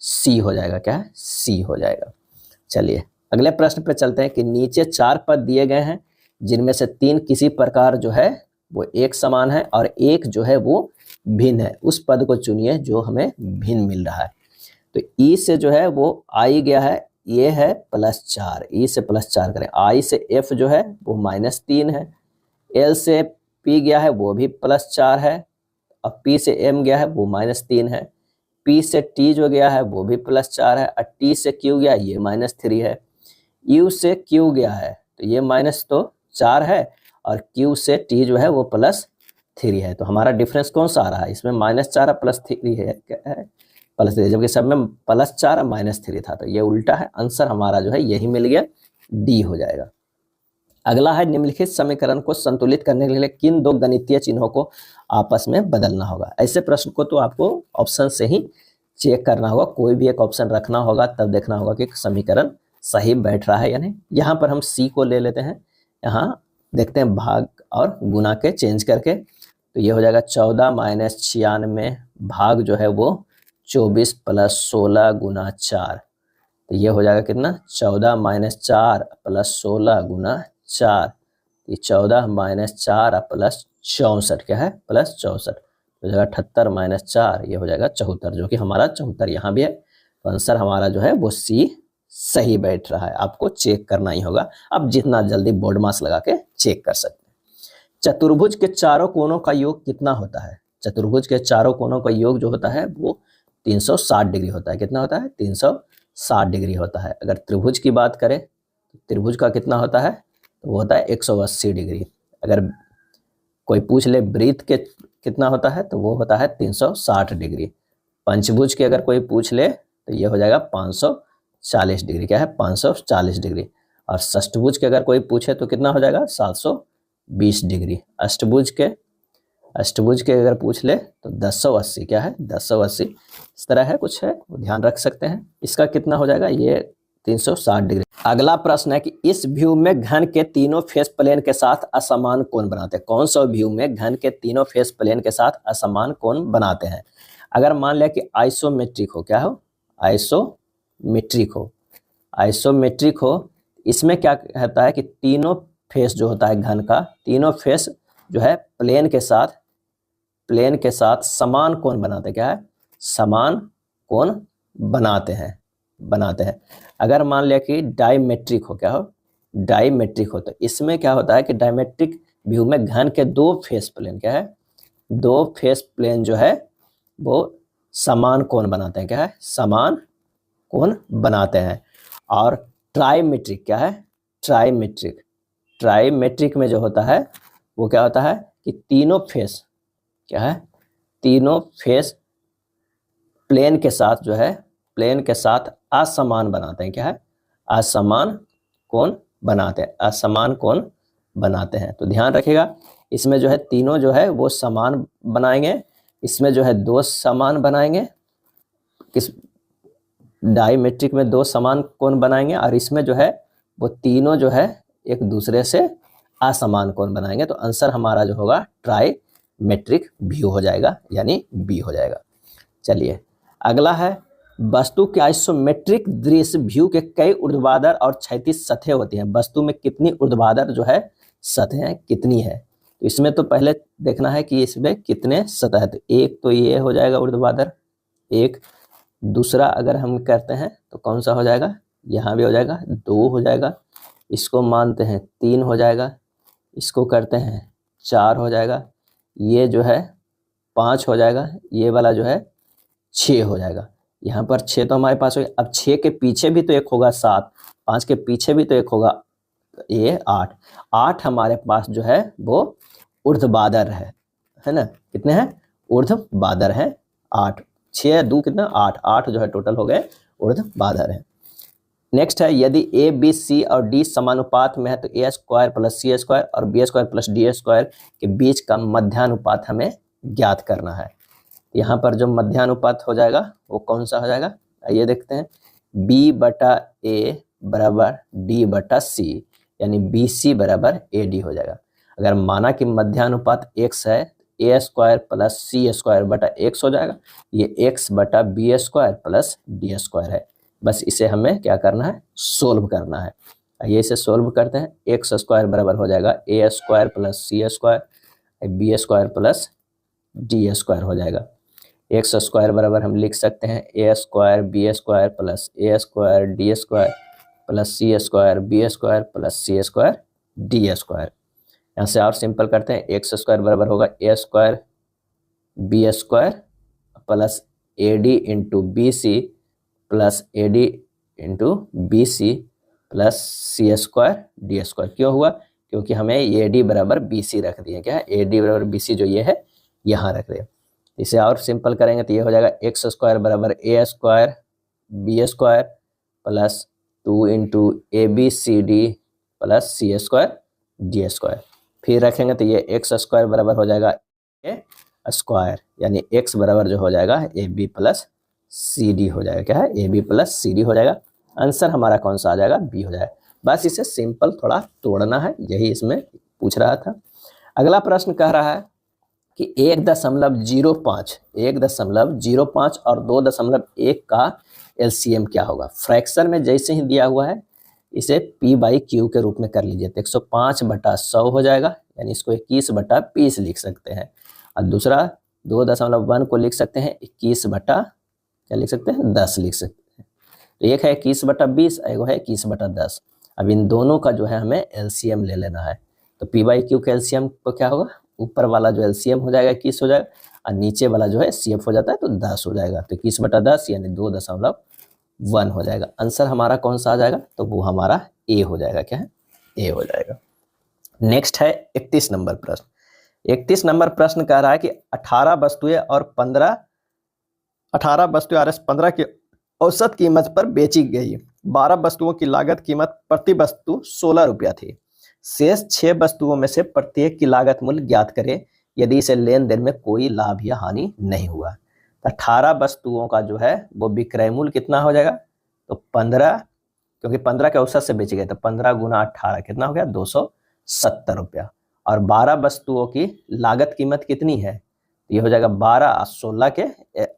सी हो जाएगा, क्या है, सी हो जाएगा। चलिए अगले प्रश्न पे चलते हैं कि नीचे 4 पद दिए गए हैं जिनमें से 3 किसी प्रकार जो है वो एक समान है और एक जो है वो भिन्न है। उस पद को चुनिए जो हमें भिन्न मिल रहा है। तो ई से जो है वो आई गया है, ये है +4, ई से +4 करें। आई से एफ जो है वो -3 है, एल से पी गया है वो भी +4 है, और पी से एम गया है वो -3 है, पी से टी जो गया है वो भी +4 है, और टी से क्यू गया ये -3 है, यू से क्यू गया है तो ये -4 है, और क्यू से टी जो है वो +3 है। तो हमारा डिफरेंस कौन सा आ रहा है, इसमें -4 और +3 है, क्या है +3, जबकि सब में +4 और -3 था, तो ये उल्टा है। आंसर हमारा जो है यही मिल गया, डी हो जाएगा। अगला है निम्नलिखित समीकरण को संतुलित करने के लिए किन 2 गणितीय चिन्हों को आपस में बदलना होगा। ऐसे प्रश्न को तो आपको ऑप्शन से ही चेक करना होगा, कोई भी एक ऑप्शन रखना होगा, तब देखना होगा कि समीकरण सही बैठ रहा है या नहीं। यहाँ पर हम सी को ले लेते हैं, यहाँ देखते हैं भाग और गुना के चेंज करके, तो ये हो जाएगा 14 - 96 भाग जो है वो 24 + 16 × 4, तो ये हो जाएगा कितना 14 - 4 + 16 × 4, ये 14 - 4 + 64 क्या है +64, हो जाएगा 78 - 4, ये हो जाएगा 74, जो कि हमारा 74 यहाँ भी है। तो आंसर हमारा जो है वो सी सही बैठ रहा है। आपको चेक करना ही होगा, अब जितना जल्दी बोर्ड मास लगा के चेक कर सकते हैं। चतुर्भुज के चारों कोणों का योग कितना होता है, चतुर्भुज के चारों कोणों का योग जो होता है वो 360 डिग्री होता है। कितना होता है 360 डिग्री होता है। अगर त्रिभुज की बात करें तो त्रिभुज का कितना होता है, तो वो होता है 180 डिग्री। अगर कोई पूछ ले वृत्त के कितना होता है तो वो होता है 360 डिग्री। पंचभुज के अगर कोई पूछ ले तो ये हो जाएगा 540 डिग्री, क्या है 540 डिग्री। और षष्ठभुज के अगर कोई पूछे तो कितना हो जाएगा 720 डिग्री। अष्टभुज के अगर पूछ ले तो 1080, क्या है 1080, इस तरह है कुछ है, वो ध्यान रख सकते हैं। इसका कितना हो जाएगा ये 360 डिग्री। अगला प्रश्न है कि इस व्यू में घन के तीनों फेस प्लेन के साथ असमान कोण बनाते हैं। कौन सा व्यू में घन के तीनों फेस प्लेन के साथ असमान कोण बनाते हैं। अगर मान लिया कि आइसोमेट्रिक हो, क्या हो आइसोमेट्रिक हो, इसमें क्या कहता है कि तीनों फेस जो होता है घन का, तीनों फेस जो है प्लेन के साथ समान कोण बनाते हैं, क्या है समान कोण बनाते हैं। अगर मान लिया कि डायमेट्रिक हो, क्या हो डायमेट्रिक हो, तो इसमें क्या होता है कि डायमेट्रिक व्यू में घन के दो फेस प्लेन, क्या है दो फेस प्लेन जो है वो समान कोण बनाते हैं, क्या है समान कोण बनाते हैं। और ट्राइमेट्रिक, क्या है ट्राइमेट्रिक में जो होता है वो क्या होता है कि तीनों फेस, क्या है तीनों फेस प्लेन के साथ जो है प्लेन के साथ असमान बनाते हैं, क्या है असमान कोण बनाते हैं। तो ध्यान रखिएगा इसमें जो है तीनों जो है वो समान बनाएंगे, इसमें जो है दो समान बनाएंगे, किस डायमेट्रिक में दो समान कोण बनाएंगे, और इसमें जो है वो तीनों जो है एक दूसरे से असमान कोण बनाएंगे। तो आंसर हमारा जो होगा ट्राइमेट्रिक व्यू हो जाएगा, यानी बी हो जाएगा। चलिए अगला है, वस्तु के आइसोमेट्रिक दृश्य व्यू के कई ऊर्ध्वाधर और क्षैतिज सतहें होती हैं। वस्तु में कितनी ऊर्ध्वाधर जो है सतहें कितनी है, तो इसमें तो पहले देखना है कि इसमें कितने सतह है। तो एक तो ये हो जाएगा ऊर्ध्वाधर एक, दूसरा अगर हम करते हैं तो कौन सा हो जाएगा, यहाँ भी हो जाएगा 2 हो जाएगा, इसको मानते हैं 3 हो जाएगा, इसको करते हैं 4 हो जाएगा, ये जो है 5 हो जाएगा, ये वाला जो है 6 हो जाएगा। यहाँ पर 6 तो हमारे पास हो गया। अब 6 के पीछे भी तो एक होगा 7, 5 के पीछे भी तो एक होगा, ये 8 हमारे पास जो है वो ऊर्ध्वाधर है ना। कितने हैं ऊर्ध्वाधर हैं 8, 6 2 कितना 8 जो है टोटल हो गए ऊर्ध्वाधर है। नेक्स्ट है, यदि ए बी सी और डी समानुपात में है तो A square plus C square और B square plus D square के बीच का मध्यानुपात हमें ज्ञात करना है। यहाँ पर जो मध्यानुपात हो जाएगा वो कौन सा हो जाएगा, आइए देखते हैं। b बटा ए बराबर d बटा सी, यानी बी सी बराबर ए डी हो जाएगा। अगर माना कि मध्यानुपात x है, A square plus C square बटा x हो जाएगा, ये x बटा B square plus D square है। बस इसे हमें क्या करना है, सोल्व करना है। आइए इसे सोल्व करते हैं। एक्स स्क्वायर बराबर हो जाएगा a square plus C square, b square plus D square हो जाएगा। एक्स स्क्वायर बराबर हम लिख सकते हैं a square b square plus a square d square plus C square b square plus C square d square. यहाँ से और सिंपल करते हैं, एक्स स्क्वायर बराबर होगा a square b square plus a d into b c plus a d into b c plus C square d square. क्यों हुआ, क्योंकि हमें ए डी बराबर बी सी रख दिए, क्या है ए डी बराबर बी सी जो ये है यहाँ रख रहे हैं। इसे और सिंपल करेंगे तो ये हो जाएगा एक्स स्क्वायर बराबर a square b square plus 2 into a b c d plus C square d square. फिर रखेंगे तो ये एक्स स्क्वायर बराबर हो जाएगा ए स्क्वायर, यानी एक्स बराबर जो हो जाएगा A B plus C D हो जाएगा, क्या है A B plus C D हो जाएगा। आंसर हमारा कौन सा आ जाएगा, बी हो जाएगा। बस इसे सिंपल थोड़ा तोड़ना है, यही इसमें पूछ रहा था। अगला प्रश्न कह रहा है कि 1.05 और 2.1 का एलसीएम क्या होगा। फ्रैक्शन में जैसे ही दिया हुआ है इसे p बाई क्यू के रूप में कर लीजिए, तो 105/100 हो जाएगा, यानी इसको 21/20 लिख सकते हैं। और दूसरा 2.1 को लिख सकते हैं 10 लिख सकते हैं। तो एक है 21/20, एक है 21/10। अब इन दोनों का जो है हमें एलसीएम ले लेना है। तो p बाई क्यू का एलसीएम को क्या होगा, ऊपर वाला जो एलसीएम हो जाएगा 21 हो जाएगा, और नीचे वाला जो है सीएफ हो जाता है तो 10 हो जाएगा। तो 21/10 यानी 2.1 हो जाएगा। आंसर हमारा कौन सा आ जाएगा, तो वो हमारा ए हो जाएगा, क्या है ए हो जाएगा। नेक्स्ट है 31 नंबर प्रश्न। 31 नंबर प्रश्न कह रहा है कि 18 वस्तुएं और 15 की औसत कीमत पर बेची गई। 12 वस्तुओं की लागत कीमत प्रति वस्तु 16 रुपया थी। शेष 6 वस्तुओं में से प्रत्येक की लागत मूल्य ज्ञात करें यदि इसे लेन देन में कोई लाभ या हानि नहीं हुआ। तो 18 वस्तुओं का जो है वो विक्रय मूल्य कितना हो जाएगा, तो 15, क्योंकि 15 के औसत से बेचे गए तो 15 गुना 18 कितना हो गया, 270 रुपया। और 12 वस्तुओं की लागत कीमत कितनी है, ये हो जाएगा 12 और 16 के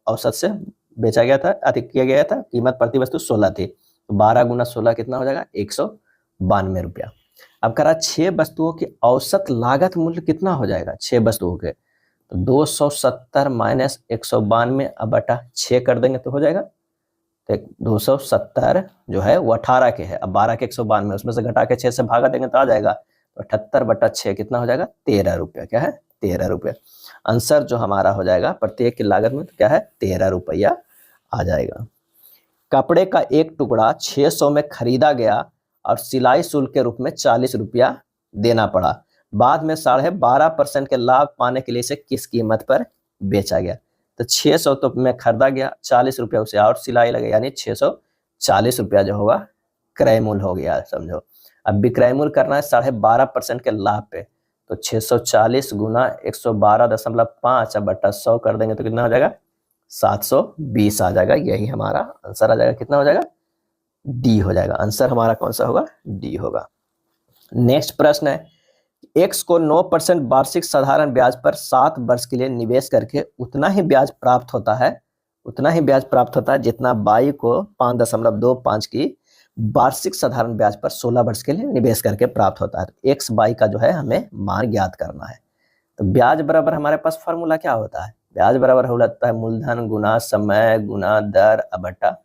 औसत से बेचा गया था, अधिक किया गया था, कीमत प्रति वस्तु 16 थी, तो 12 गुना 16 कितना हो जाएगा, 192 रुपया। अब कह रहा 6 वस्तुओं की औसत लागत मूल्य कितना हो जाएगा, 6 वस्तुओं के, तो 270 माइनस 192 अब बटा 6 कर देंगे तो हो जाएगा, तो 270 जो है वो 18 के है, अब 12 के 192 उसमें से घटा के 6 से भागा देंगे तो आ जाएगा, तो 78 बटा 6 कितना हो जाएगा, 13 रुपया। क्या है, 13 रुपया। आंसर जो हमारा हो जाएगा प्रत्येक की लागत में तो क्या है, 13 रुपया आ जाएगा। कपड़े का एक टुकड़ा 600 में खरीदा गया और सिलाई शुल्क के रूप में 40 रुपया देना पड़ा। बाद में 12.5% के लाभ पाने के लिए इसे किस कीमत पर बेचा गया। तो 600 तो में खरीदा गया, 40 रुपया उसे और सिलाई लगे, यानी 640 रुपया जो होगा क्रय मूल्य हो गया, समझो। अब विक्रय मूल्य करना है 12.5% के लाभ पे, तो 640 गुना 112.5 बटा 100 कर देंगे तो कितना हो जाएगा, 720 आ जाएगा। यही हमारा आंसर आ जाएगा, कितना हो जाएगा, डी हो जाएगा। आंसर हमारा कौन सा होगा, डी होगा। नेक्स्ट प्रश्न है, एक्स को 9% वार्षिक साधारण ब्याज पर 7 वर्ष के लिए निवेश करके उतना ही ब्याज प्राप्त होता है जितना वाई को 5.25 की वार्षिक साधारण ब्याज पर 16 वर्ष के लिए निवेश करके प्राप्त होता है। एक्स वाई का जो है हमें मान ज्ञात करना है। तो ब्याज बराबर हमारे पास फॉर्मूला क्या होता है, ब्याज बराबर होता है मूलधन गुना समय गुना दर बटा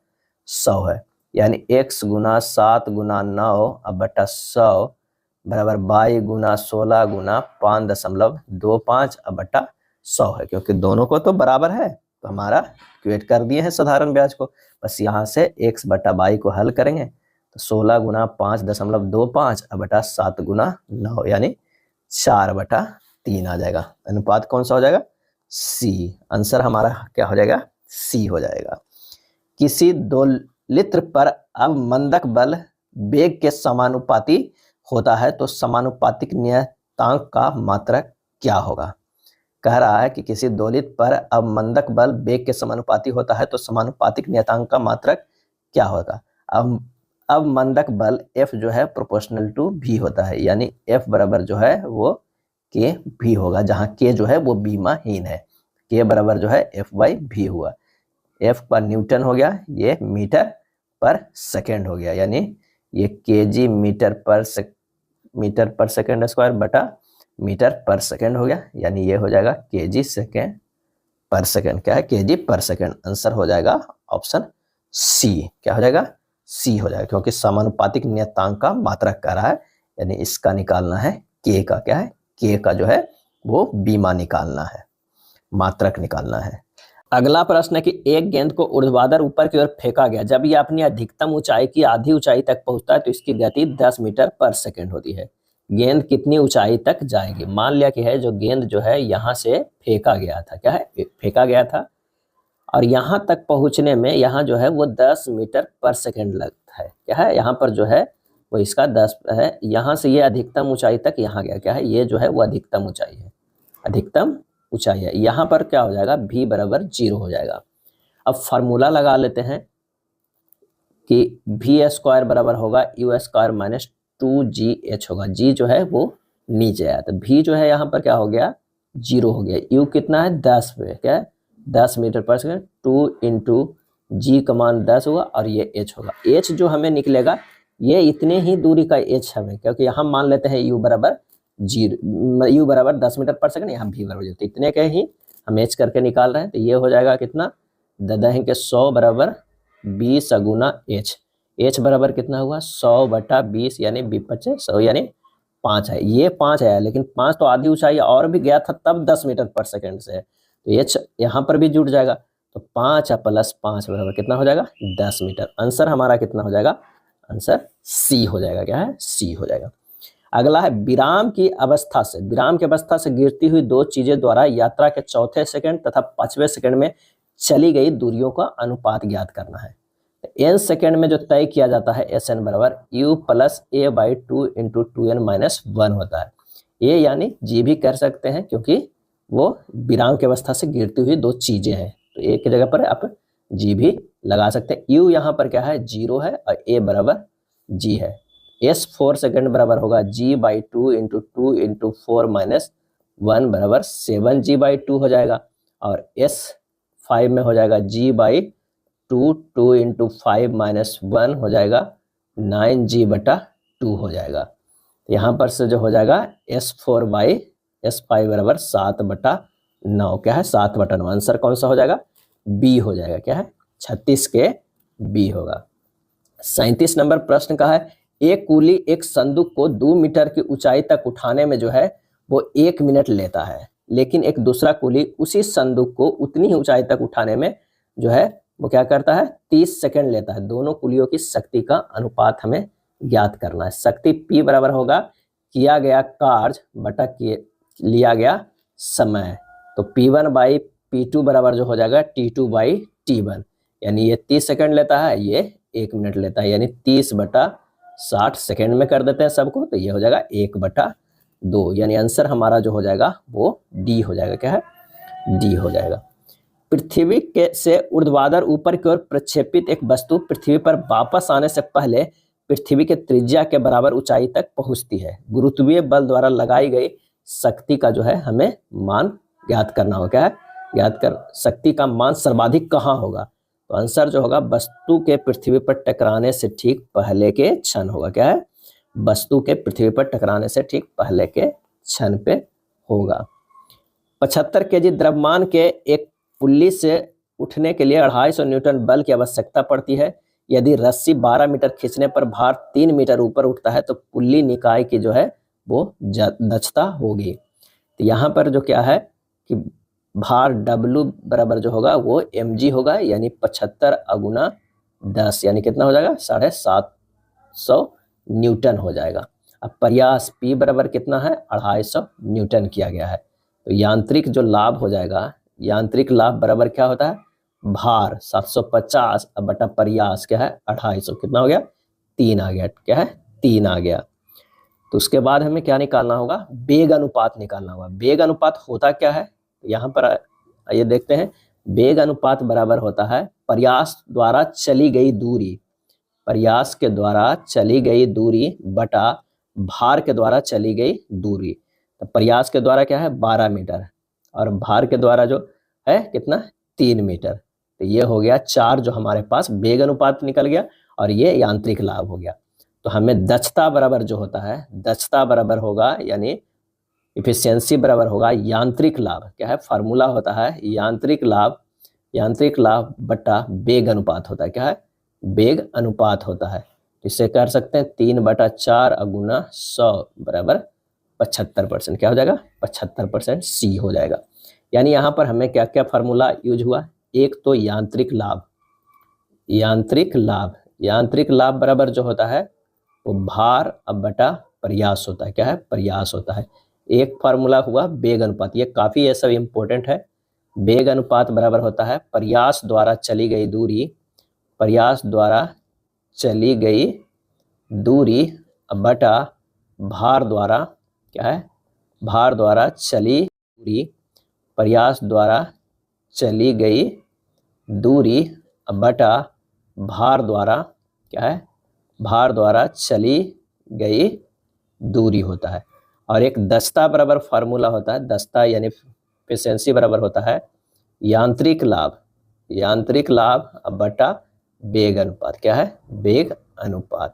100 है, यानी x गुना 7 गुना 9 बटा 100 बराबर बाई गुना 16 गुना 5.25 बटा 100 है, क्योंकि दोनों को तो बराबर है तो हमारा क्वेट कर दिए हैं साधारण ब्याज को। बस यहाँ से x बटा बाई को हल करेंगे तो 16 गुना 5.25 बटा 7 गुना 9 यानी 4/3 आ जाएगा। अनुपात कौन सा हो जाएगा, सी। आंसर हमारा क्या हो जाएगा, सी हो जाएगा। किसी दोलित्र पर अवमंदक बल वेग के समानुपाती होता है तो समानुपातिक नियतांक का मात्रक क्या होगा। कह रहा है कि किसी दोलित्र पर अवमंदक बल वेग के समानुपाती होता है तो समानुपातिक नियतांक का मात्रक क्या होगा। अवमंदक बल F जो है प्रोपोर्शनल टू V होता है, यानी F बराबर जो है वो K V होगा, जहाँ K जो है वो बीमाहीन है। K बराबर जो है F/V हुआ। F पर न्यूटन हो गया, ये मीटर पर सेकेंड हो गया, यानी ये kg मीटर पर सेकेंड स्क्वायर बटा मीटर पर सेकेंड हो गया, यानी ये हो जाएगा kg सेकेंड पर सेकेंड। क्या है, kg पर सेकेंड। आंसर हो जाएगा ऑप्शन सी। क्या हो जाएगा, सी हो जाएगा, क्योंकि समानुपातिक नियतांक का मात्रक कह रहा है, यानी इसका निकालना है k का। क्या है, k का जो है वो बीमा निकालना है, मात्रक निकालना है। अगला प्रश्न है कि एक गेंद को ऊर्ध्वाधर ऊपर की ओर फेंका गया, जब यह अपनी अधिकतम ऊंचाई की आधी ऊंचाई तक पहुंचता है तो इसकी गति 10 मीटर पर सेकंड होती है। गेंद कितनी ऊंचाई तक जाएगी। मान लिया कि है जो गेंद जो है यहाँ से फेंका गया था, क्या है, फेंका गया था, और यहाँ तक पहुंचने में यहाँ जो है वो 10 मीटर पर सेकेंड लगता है। क्या है, यहाँ पर जो है वो इसका 10 है, यहाँ से ये अधिकतम ऊंचाई तक यहाँ गया। क्या है, ये जो है वो अधिकतम ऊंचाई है, अधिकतम ऊंचाई है। यहाँ पर क्या हो जाएगा, v बराबर 0 हो जाएगा। अब फार्मूला लगा लेते हैं कि v स्क्वायर बराबर होगा u स्क्वायर माइनस 2gh होगा। g जो है वो नीचे आया, तो v जो है यहाँ पर क्या हो गया, 0 हो गया। u कितना है, 10 पे, क्या है, 10 मीटर पर सेकेंड, 2 इंटू g का मान 10 होगा, और ये h होगा। h जो हमें निकलेगा ये इतने ही दूरी का h हमें, क्योंकि यहाँ मान लेते हैं u बराबर 10 मीटर पर सेकंड, यहाँ भी बराबर 0, तो इतने के ही हम एच करके निकाल रहे हैं। तो ये हो जाएगा कितना, 10 के 100 बराबर 20 गुना एच। एच बराबर कितना हुआ, 100 बटा 20, यानी 100 यानी 5 है। ये 5 है, लेकिन 5 तो आधी ऊंचाई और भी गया था तब 10 मीटर पर सेकंड से है, तो एच यहाँ पर भी जुड़ जाएगा, तो 5 प्लस 5 बराबर कितना हो जाएगा, 10 मीटर। आंसर हमारा कितना हो जाएगा, आंसर सी हो जाएगा। क्या है, सी हो जाएगा। अगला है विराम की अवस्था से गिरती हुई दो चीजें द्वारा यात्रा के चौथे सेकंड तथा 5वें सेकंड में चली गई दूरियों का अनुपात ज्ञात करना है। n सेकंड में जो तय किया जाता है एस एन बराबर u plus A by 2 into 2n-1 होता है। ये यानी जी भी कर सकते हैं क्योंकि वो विराम की अवस्था से गिरती हुई दो चीजें हैं, तो ए की जगह पर आप जी भी लगा सकते हैं। u यहाँ पर क्या है 0 है और a बराबर g है। s 4 सेकंड बराबर होगा g बाई 2 इंटू 2 इंटू 4-1 बराबर 7g बाई 2 हो जाएगा, और s 5 में हो जाएगा g बाई 2 इंटू 5-1 हो जाएगा 9g बटा 2 हो जाएगा। यहाँ पर से जो हो जाएगा s4 बाई s5 बराबर 7 बटा 9, क्या है 7 बटा 9। आंसर कौन सा हो जाएगा बी हो जाएगा, क्या है 36 के बी होगा। 37 नंबर प्रश्न का है एक कूली एक संदूक को 2 मीटर की ऊंचाई तक उठाने में जो है वो 1 मिनट लेता है, लेकिन एक दूसरा कूली उसी संदूक को उतनी ही ऊंचाई तक उठाने में जो है वो क्या करता है 30 सेकंड लेता है। दोनों कुलियों की शक्ति का अनुपात हमें ज्ञात करना है। शक्ति P बराबर होगा किया गया कार्य बटा लिया गया समय, तो P1 बाई P2 बराबर जो हो जाएगा T2 बाई T1, यानी ये 30 सेकंड लेता है, ये 1 मिनट लेता है, यानी 30 बटा 60 सेकंड में कर देते हैं सबको, तो ये हो जाएगा 1 बटा 2, यानी आंसर हमारा जो हो जाएगा वो डी हो जाएगा, क्या है डी हो जाएगा। पृथ्वी के से ऊर्ध्वाधर ऊपर की ओर प्रक्षेपित एक वस्तु पृथ्वी पर वापस आने से पहले पृथ्वी के त्रिज्या के बराबर ऊंचाई तक पहुंचती है। गुरुत्वीय बल द्वारा लगाई गई शक्ति का जो है हमें मान ज्ञात करना होगा, क्या है ज्ञात कर शक्ति का मान सर्वाधिक कहाँ होगा, तो आंसर जो होगा वस्तु के पृथ्वी पर टकराने से ठीक पहले के क्षण होगा, क्या है वस्तु के पृथ्वी पर टकराने से ठीक पहले के क्षण पे होगा। 75 केजी द्रव्यमान के एक पुल्ली से उठने के लिए 250 न्यूटन बल की आवश्यकता पड़ती है। यदि रस्सी 12 मीटर खींचने पर भार 3 मीटर ऊपर उठता है तो पुल्ली निकाय की जो है वो दक्षता होगी। तो यहाँ पर जो क्या है कि भार W बराबर जो होगा वो mg होगा, यानी 75 अगुना 10 यानी कितना हो जाएगा 750 न्यूटन हो जाएगा। अब प्रयास P बराबर कितना है 250 न्यूटन किया गया है, तो यांत्रिक जो लाभ हो जाएगा, यांत्रिक लाभ बराबर क्या होता है भार 750 अब बटा प्रयास क्या है 250, कितना हो गया 3 आ गया, क्या है 3 आ गया। तो उसके बाद हमें क्या निकालना होगा वेग अनुपात निकालना होगा। वेग अनुपात होता क्या है, यहाँ पर आइए देखते हैं। वेग अनुपात बराबर होता है प्रयास द्वारा चली गई दूरी, प्रयास के द्वारा चली गई दूरी बटा भार के द्वारा चली गई दूरी। तो प्रयास के द्वारा क्या है 12 मीटर और भार के द्वारा जो है कितना 3 मीटर, तो ये हो गया 4 जो हमारे पास वेग अनुपात निकल गया, और ये यांत्रिक लाभ हो गया। तो हमें दक्षता बराबर जो होता है, दक्षता बराबर होगा यानी इफिशियंसी बराबर होगा यांत्रिक लाभ, क्या है फार्मूला होता है यांत्रिक लाभ बटा वेग अनुपात होता है, क्या है वेग अनुपात होता है। इसे कर सकते हैं 3/4 अगुना 100 बराबर 75%, क्या हो जाएगा 75% सी हो जाएगा। यानी यहाँ पर हमें क्या क्या फार्मूला यूज हुआ, एक तो यांत्रिक लाभ बराबर जो होता है वो भार अब बटा प्रयास होता है, क्या है प्रयास होता है। एक फार्मूला हुआ वेग अनुपात, ये काफ़ी ये सब इम्पोर्टेंट है। वेग अनुपात बराबर होता है प्रयास द्वारा चली गई दूरी बटा भार द्वारा, क्या है भार द्वारा चली दूरी, प्रयास द्वारा चली गई दूरी बटा भार द्वारा, क्या है भार द्वारा चली गई दूरी होता है। और एक दक्षता बराबर फार्मूला होता है, दक्षता यानी एफिशिएंसी बराबर होता है यांत्रिक लाभ बटा वेग अनुपात, क्या है वेग अनुपात।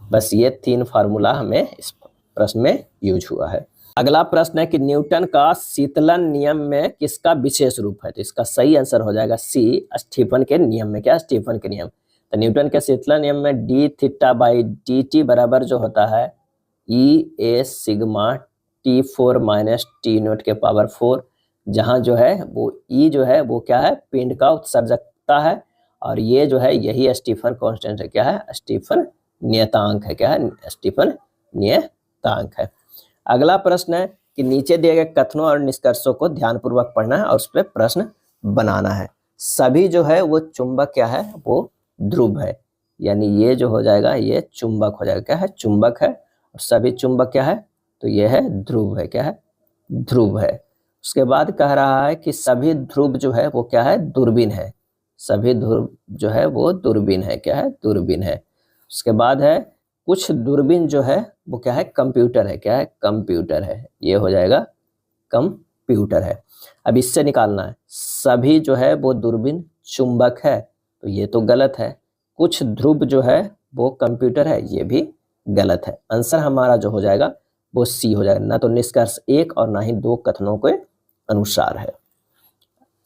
बस ये 3 फार्मूला हमें इस प्रश्न में यूज हुआ है। अगला प्रश्न है कि न्यूटन का शीतलन नियम में किसका विशेष रूप है, तो इसका सही आंसर हो जाएगा सी स्टीफन के नियम में, क्या स्टीफन के नियम। तो न्यूटन के शीतलन नियम में d theta by d t बराबर जो होता है e a sigma T4 minus t naught के पावर 4, जहाँ जो है वो ई जो है वो क्या है पिंड का उत्सर्जकता है, और ये जो है यही स्टीफन कांस्टेंट है, क्या है स्टीफन नियतांक है, क्या है स्टीफन नियतांक सूचकांक है। अगला प्रश्न है कि नीचे दिए गए कथनों और निष्कर्षों को ध्यानपूर्वक पढ़ना है और उस पर प्रश्न बनाना है। सभी जो है वो चुंबक क्या है, वो ध्रुव है, यानी ये जो हो जाएगा ये चुंबक हो जाएगा, क्या है, चुंबक है। और सभी चुंबक क्या है, तो ये है ध्रुव है, क्या है, ध्रुव है। उसके बाद कह रहा है कि सभी ध्रुव जो है वो क्या है, दूरबीन है। सभी ध्रुव जो है वो दूरबीन है, क्या है, दूरबीन है। उसके बाद है कुछ दूरबीन जो है वो क्या है, कंप्यूटर है, क्या है, कंप्यूटर है। ये हो जाएगा कंप्यूटर है। अब इससे निकालना है सभी जो है वो दूरबीन चुंबक है, तो ये तो गलत है। कुछ ध्रुव जो है वो कंप्यूटर है, ये भी गलत है। आंसर हमारा जो हो जाएगा वो सी हो जाएगा, ना तो निष्कर्ष 1 और ना ही 2 कथनों के अनुसार है।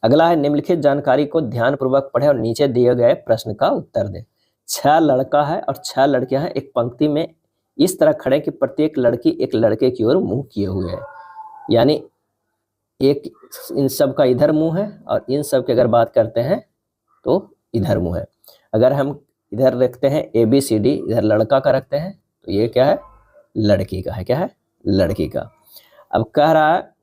अगला है निम्नलिखित जानकारी को ध्यानपूर्वक पढ़े और नीचे दिए गए प्रश्न का उत्तर दें। 6 लड़का है और 6 लड़कियां हैं, एक पंक्ति में इस तरह खड़े कि प्रत्येक लड़की एक लड़के की ओर मुंह किए हुए है, यानी एक इन सब का इधर मुंह है और इन सब की अगर बात करते हैं तो इधर मुंह है। अगर हम इधर रखते हैं ABCD, इधर लड़का का रखते हैं तो ये क्या है, लड़की का है, क्या है, लड़की का। अब कह रहा है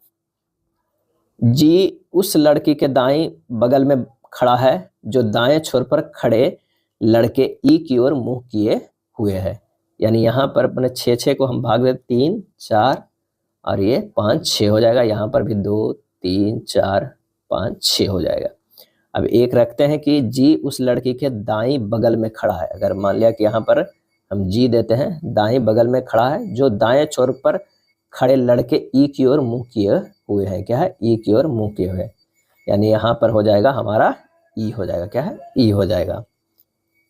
जी उस लड़की के दाईं बगल में खड़ा है जो दाएं छोर पर खड़े लड़के ई की ओर मुंह किए हुए है, यानी यहाँ पर अपने 6 को हम भाग देते 3 4 और ये 5 6 हो जाएगा। यहाँ पर भी 2 3 4 5 6 हो जाएगा। अब एक रखते हैं कि जी उस लड़की के दाईं बगल में खड़ा है। अगर मान लिया कि यहाँ पर हम जी देते हैं, दाईं बगल में खड़ा है जो दाएं छोर पर खड़े लड़के ई की ओर मुंह किए हुए हैं, क्या है, ई की ओर मुंह किए हुए, यानी यहाँ पर हो जाएगा हमारा ई हो जाएगा, क्या है, ई हो जाएगा।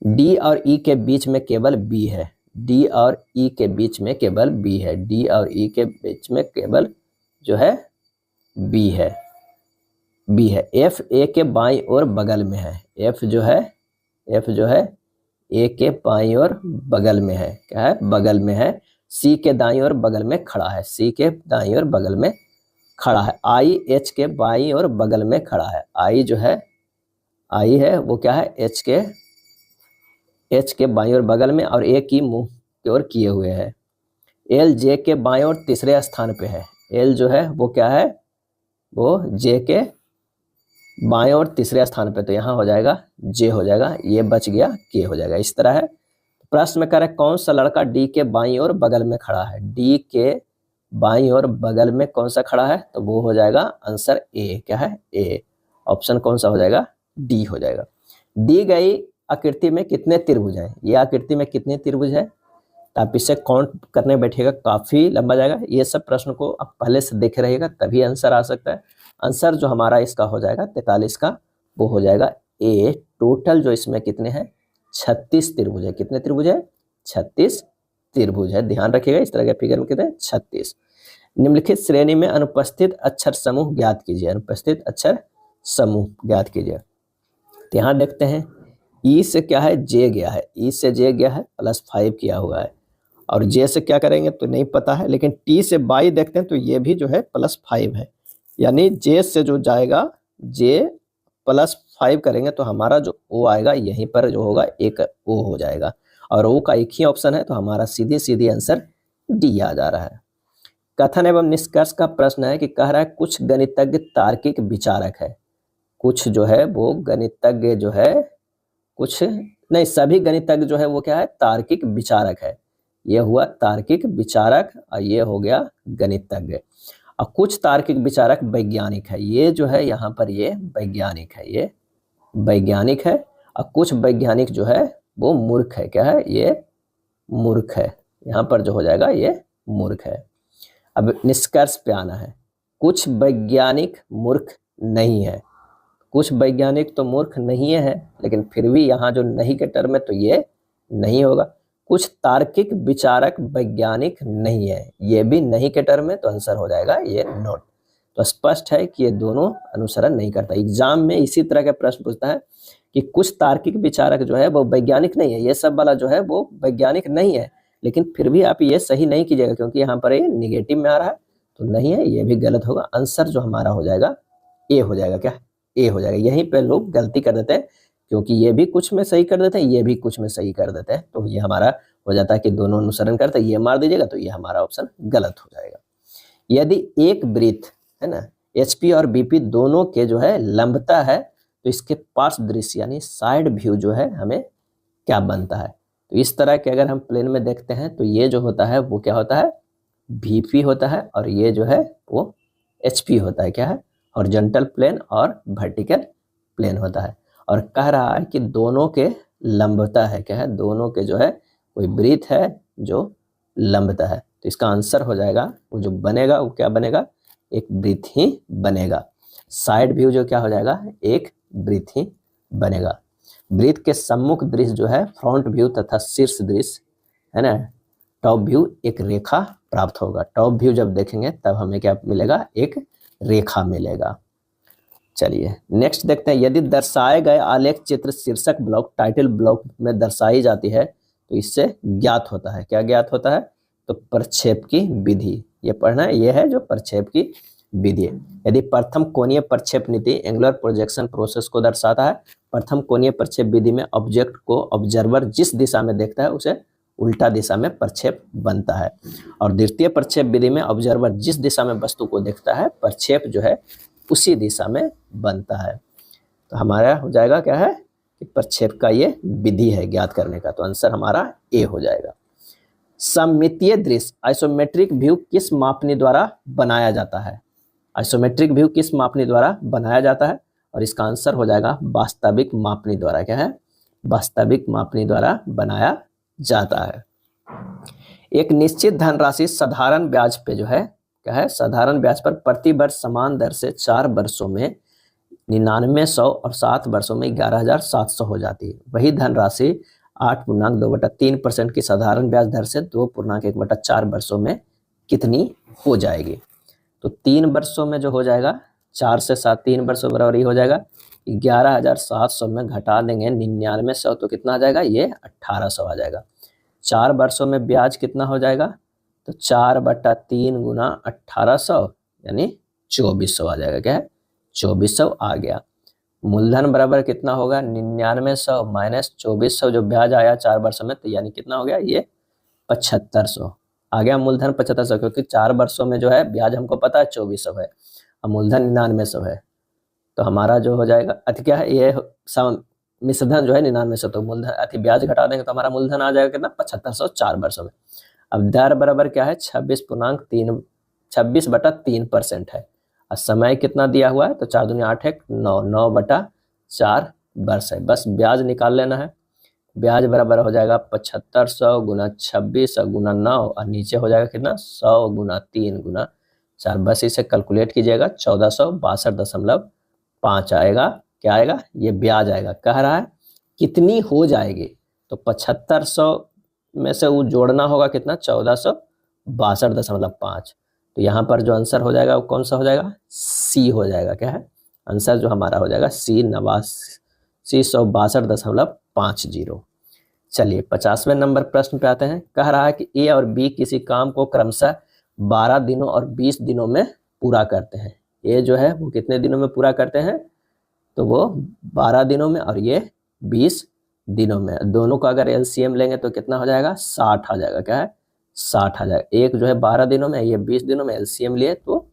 डी और ई के बीच में केवल बी है, डी और ई के बीच में केवल बी है, डी और ई के बीच में केवल जो है बी है, बी है। एफ ए के बाईं ओर बगल में है, एफ जो है ए के बाईं ओर बगल में है, क्या है, बगल में है। सी के दाईं ओर बगल में खड़ा है, सी के दाईं ओर बगल में खड़ा है। आई एच के बाईं ओर बगल में खड़ा है, आई जो है, आई है वो क्या है, एच के बाईं ओर बगल में और ए की मुंह की ओर किए हुए है। एल जे के बाईं ओर तीसरे स्थान पे है, एल जो है वो क्या है, वो जे के बाएं ओर तीसरे स्थान पे, तो यहाँ हो जाएगा जे हो जाएगा, ये बच गया के हो जाएगा। इस तरह है। प्रश्न में कह रहे कौन सा लड़का डी के बाईं ओर बगल में खड़ा है, डी के बाईं ओर बगल में कौन सा खड़ा है, तो वो हो जाएगा आंसर ए, क्या है, ए। ऑप्शन कौन सा हो जाएगा, डी हो जाएगा। दी गई आकृति में कितने त्रिभुज हैं, ये आकृति में कितने त्रिभुज है, तो आप इसे काउंट करने बैठिएगा, काफी लंबा जाएगा। ये सब प्रश्न को आप पहले से देखे रहिएगा तभी आंसर आ सकता है। आंसर जो हमारा इसका हो जाएगा 43 का, वो हो जाएगा ए। टोटल जो इसमें कितने हैं, 36 त्रिभुज है। कितने त्रिभुज है, 36 त्रिभुज है। ध्यान रखिएगा इस तरह के फिगर में कितने, 36। निम्नलिखित श्रेणी में अनुपस्थित अक्षर समूह ज्ञात कीजिए, अनुपस्थित अक्षर समूह ज्ञात कीजिए। तो यहाँ देखते हैं ई से क्या है, जे गया है, ई से जे गया है, +5 किया हुआ है। और जे से क्या करेंगे तो नहीं पता है, लेकिन टी से बाई देखते हैं तो ये भी जो है +5 है, यानी जे से जो जाएगा, जे +5 करेंगे तो हमारा जो ओ आएगा यहीं पर जो होगा एक ओ हो जाएगा, और ओ का एक ही ऑप्शन है, तो हमारा सीधी सीधी आंसर डी आ जा रहा है। कथन एवं निष्कर्ष का प्रश्न है कि कह रहा है कुछ गणितज्ञ तार्किक विचारक है, कुछ जो है वो गणितज्ञ जो है, कुछ नहीं, सभी गणितज्ञ जो है वो क्या है, तार्किक विचारक है। ये हुआ तार्किक विचारक और ये हो गया गणितज्ञ। और कुछ तार्किक विचारक वैज्ञानिक है, ये जो है यहाँ पर ये वैज्ञानिक है, ये वैज्ञानिक है। और कुछ वैज्ञानिक जो है वो मूर्ख है, क्या है, ये मूर्ख है। यहाँ पर जो हो जाएगा ये मूर्ख है। अब निष्कर्ष पे आना है, कुछ वैज्ञानिक मूर्ख नहीं है, कुछ वैज्ञानिक तो मूर्ख नहीं है, लेकिन फिर भी यहाँ जो नहीं के टर्म में तो ये नहीं होगा। कुछ तार्किक विचारक वैज्ञानिक नहीं है, ये भी नहीं के टर्म में, तो आंसर हो जाएगा ये नोट। तो स्पष्ट है कि ये दोनों अनुसरण नहीं करता। एग्जाम में इसी तरह के प्रश्न पूछता है कि कुछ तार्किक विचारक जो है वो वैज्ञानिक नहीं है, ये सब वाला जो है वो वैज्ञानिक नहीं है, लेकिन फिर भी आप ये सही नहीं कीजिएगा क्योंकि यहाँ पर ये निगेटिव में आ रहा है, तो नहीं है, ये भी गलत होगा। आंसर जो हमारा हो जाएगा ए हो जाएगा, क्या, ए हो जाएगा। यहीं पे लोग गलती कर देते हैं, क्योंकि ये भी कुछ में सही कर देते हैं, ये भी कुछ में सही कर देते हैं, तो ये हमारा हो जाता है कि दोनों अनुसरण करते, ये मार दीजिएगा तो ये हमारा ऑप्शन गलत हो जाएगा। यदि एक वृत्त है ना HP और BP दोनों के जो है लंबता है तो इसके पार्श्व दृश्य यानी साइड व्यू जो है हमें क्या बनता है। तो इस तरह के अगर हम प्लेन में देखते हैं तो ये जो होता है वो क्या होता है, VP होता है, और ये जो है वो HP होता है, क्या है, हॉरिजॉन्टल प्लेन और वर्टिकल प्लेन होता है। और कह रहा है कि दोनों के लंबता है, क्या है, दोनों के जो है कोई वृत्त है जो लंबता है। तो इसका आंसर हो जाएगा, वो जो बनेगा वो क्या बनेगा, एक वृत्त ही बनेगा। साइड व्यू जो क्या हो जाएगा, एक वृत्त ही बनेगा। वृत्त के सम्मुख दृश्य जो है फ्रंट व्यू तथा शीर्ष दृश्य है ना टॉप व्यू एक रेखा प्राप्त होगा। टॉप व्यू जब देखेंगे तब हमें क्या मिलेगा, एक रेखा मिलेगा। चलिए नेक्स्ट देखते हैं। यदि दर्शाए गए आलेख चित्र शीर्षक ब्लॉक टाइटल ब्लॉक में दर्शाई जाती है तो इससे ज्ञात होता है, क्या ज्ञात होता है, तो प्रक्षेप की विधि। ये पढ़ना है, ये है जो प्रक्षेप की विधि है। यदि प्रथम कोणीय प्रक्षेप नीति एंगुलर प्रोजेक्शन प्रोसेस को दर्शाता है। प्रथम कोणीय प्रक्षेप विधि में ऑब्जेक्ट को ऑब्जर्वर जिस दिशा में देखता है उसे उल्टा दिशा में प्रक्षेप बनता है, और द्वितीय प्रक्षेप विधि में ऑब्जर्वर जिस दिशा में वस्तु को देखता है प्रक्षेप जो है उसी दिशा में बनता है। तो हमारा हो जाएगा क्या है कि प्रक्षेप का ये विधि है ज्ञात करने का, तो आंसर हमारा ए हो जाएगा। सममितीय दृश्य आइसोमेट्रिक व्यू किस मापनी द्वारा बनाया जाता है। आइसोमेट्रिक व्यू किस मापनी द्वारा बनाया जाता है, और इसका आंसर हो जाएगा वास्तविक मापनी द्वारा, क्या है, वास्तविक मापनी द्वारा बनाया जाता है। एक निश्चित धनराशि साधारण ब्याज पे जो है क्या है, साधारण ब्याज पर प्रति वर्ष समान दर से 4 वर्षों में 9900 और 7 वर्षों में 11,700 हो जाती है। वही धनराशि 8.2/3% की साधारण ब्याज दर से 2.1/4 वर्षों में कितनी हो जाएगी। तो 3 वर्षों में जो हो जाएगा 4 से 7 3 वर्षों बराबर ही हो जाएगा। 11,700 में घटा देंगे 9900 तो कितना आ जाएगा, ये 1800 आ जाएगा। 4 वर्षों में ब्याज कितना हो जाएगा, तो 4/3 गुना 1800 यानी 2400 आ जाएगा, क्या है, 2400 आ गया। मूलधन बराबर कितना होगा, 9900 माइनस 2400 जो ब्याज आया 4 वर्षों में, तो यानी कितना हो गया, ये 7500 आ गया मूलधन 7500, क्योंकि 4 वर्षों में जो है ब्याज हमको पता है 2400 है और मूलधन 9900 है। तो हमारा जो हो जाएगा अति क्या है, ये मिश्रधन जो है 9900, तो मूलधन अति ब्याज घटा देंगे तो हमारा मूलधन आ जाएगा कितना, 7500 4 वर्षों में। अब दर बराबर क्या है, 26.3% है, और समय कितना दिया हुआ है, तो 4 दूनी 8 है 9 9/4 वर्ष है। बस ब्याज निकाल लेना है। ब्याज बराबर हो जाएगा 7500 गुना 26 गुना 9, और नीचे हो जाएगा कितना, 100 गुना 3 गुना 4। बस इसे कैलकुलेट कीजिएगा, 1462.5 आएगा। क्या आएगा, ये ब्याज आएगा। कह रहा है कितनी हो जाएगी, तो 7500 में से वो जोड़ना होगा कितना, 1462.5। तो यहाँ पर जो आंसर हो जाएगा वो कौन सा हो जाएगा, सी हो जाएगा। क्या है आंसर जो हमारा हो जाएगा, सी 162.50। चलिए 50वें नंबर प्रश्न पे आते हैं। कह रहा है कि ए और बी किसी काम को क्रमशः 12 दिनों और 20 दिनों में पूरा करते हैं। ए जो है वो कितने दिनों में पूरा करते हैं, तो वो 12 दिनों में, और ये 20 दिनों में। दोनों का अगर एलसीएम लेंगे तो कितना हो जाएगा, 60 आ जाएगा। क्या है, 60 आ जाएगा। एक जो है 12 दिनों में, ये 20 दिनों में, एलसीएम लिए तो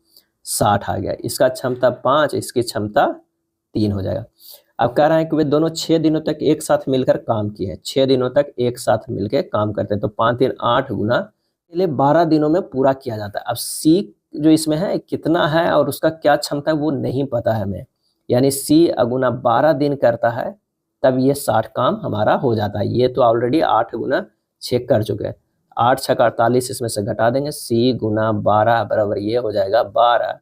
60 आ गया। इसका क्षमता 5, इसकी क्षमता 3 हो जाएगा। अब कह रहे हैं कि वे दोनों 6 दिनों तक एक साथ मिलकर काम किए हैं। 6 दिनों तक एक साथ मिलकर काम करते हैं, तो 5 3 8 गुना पहले 12 दिनों में पूरा किया जाता है। अब सी जो इसमें है कितना है और उसका क्या क्षमता है वो नहीं पता है हमें, यानी सी गुना 12 दिन करता है तब ये 60 काम हमारा हो जाता है। ये तो ऑलरेडी 8 गुना 6 कर चुके हैं, 8 6 48, इसमें से घटा देंगे, सी गुना 12 बराबर ये हो जाएगा 12।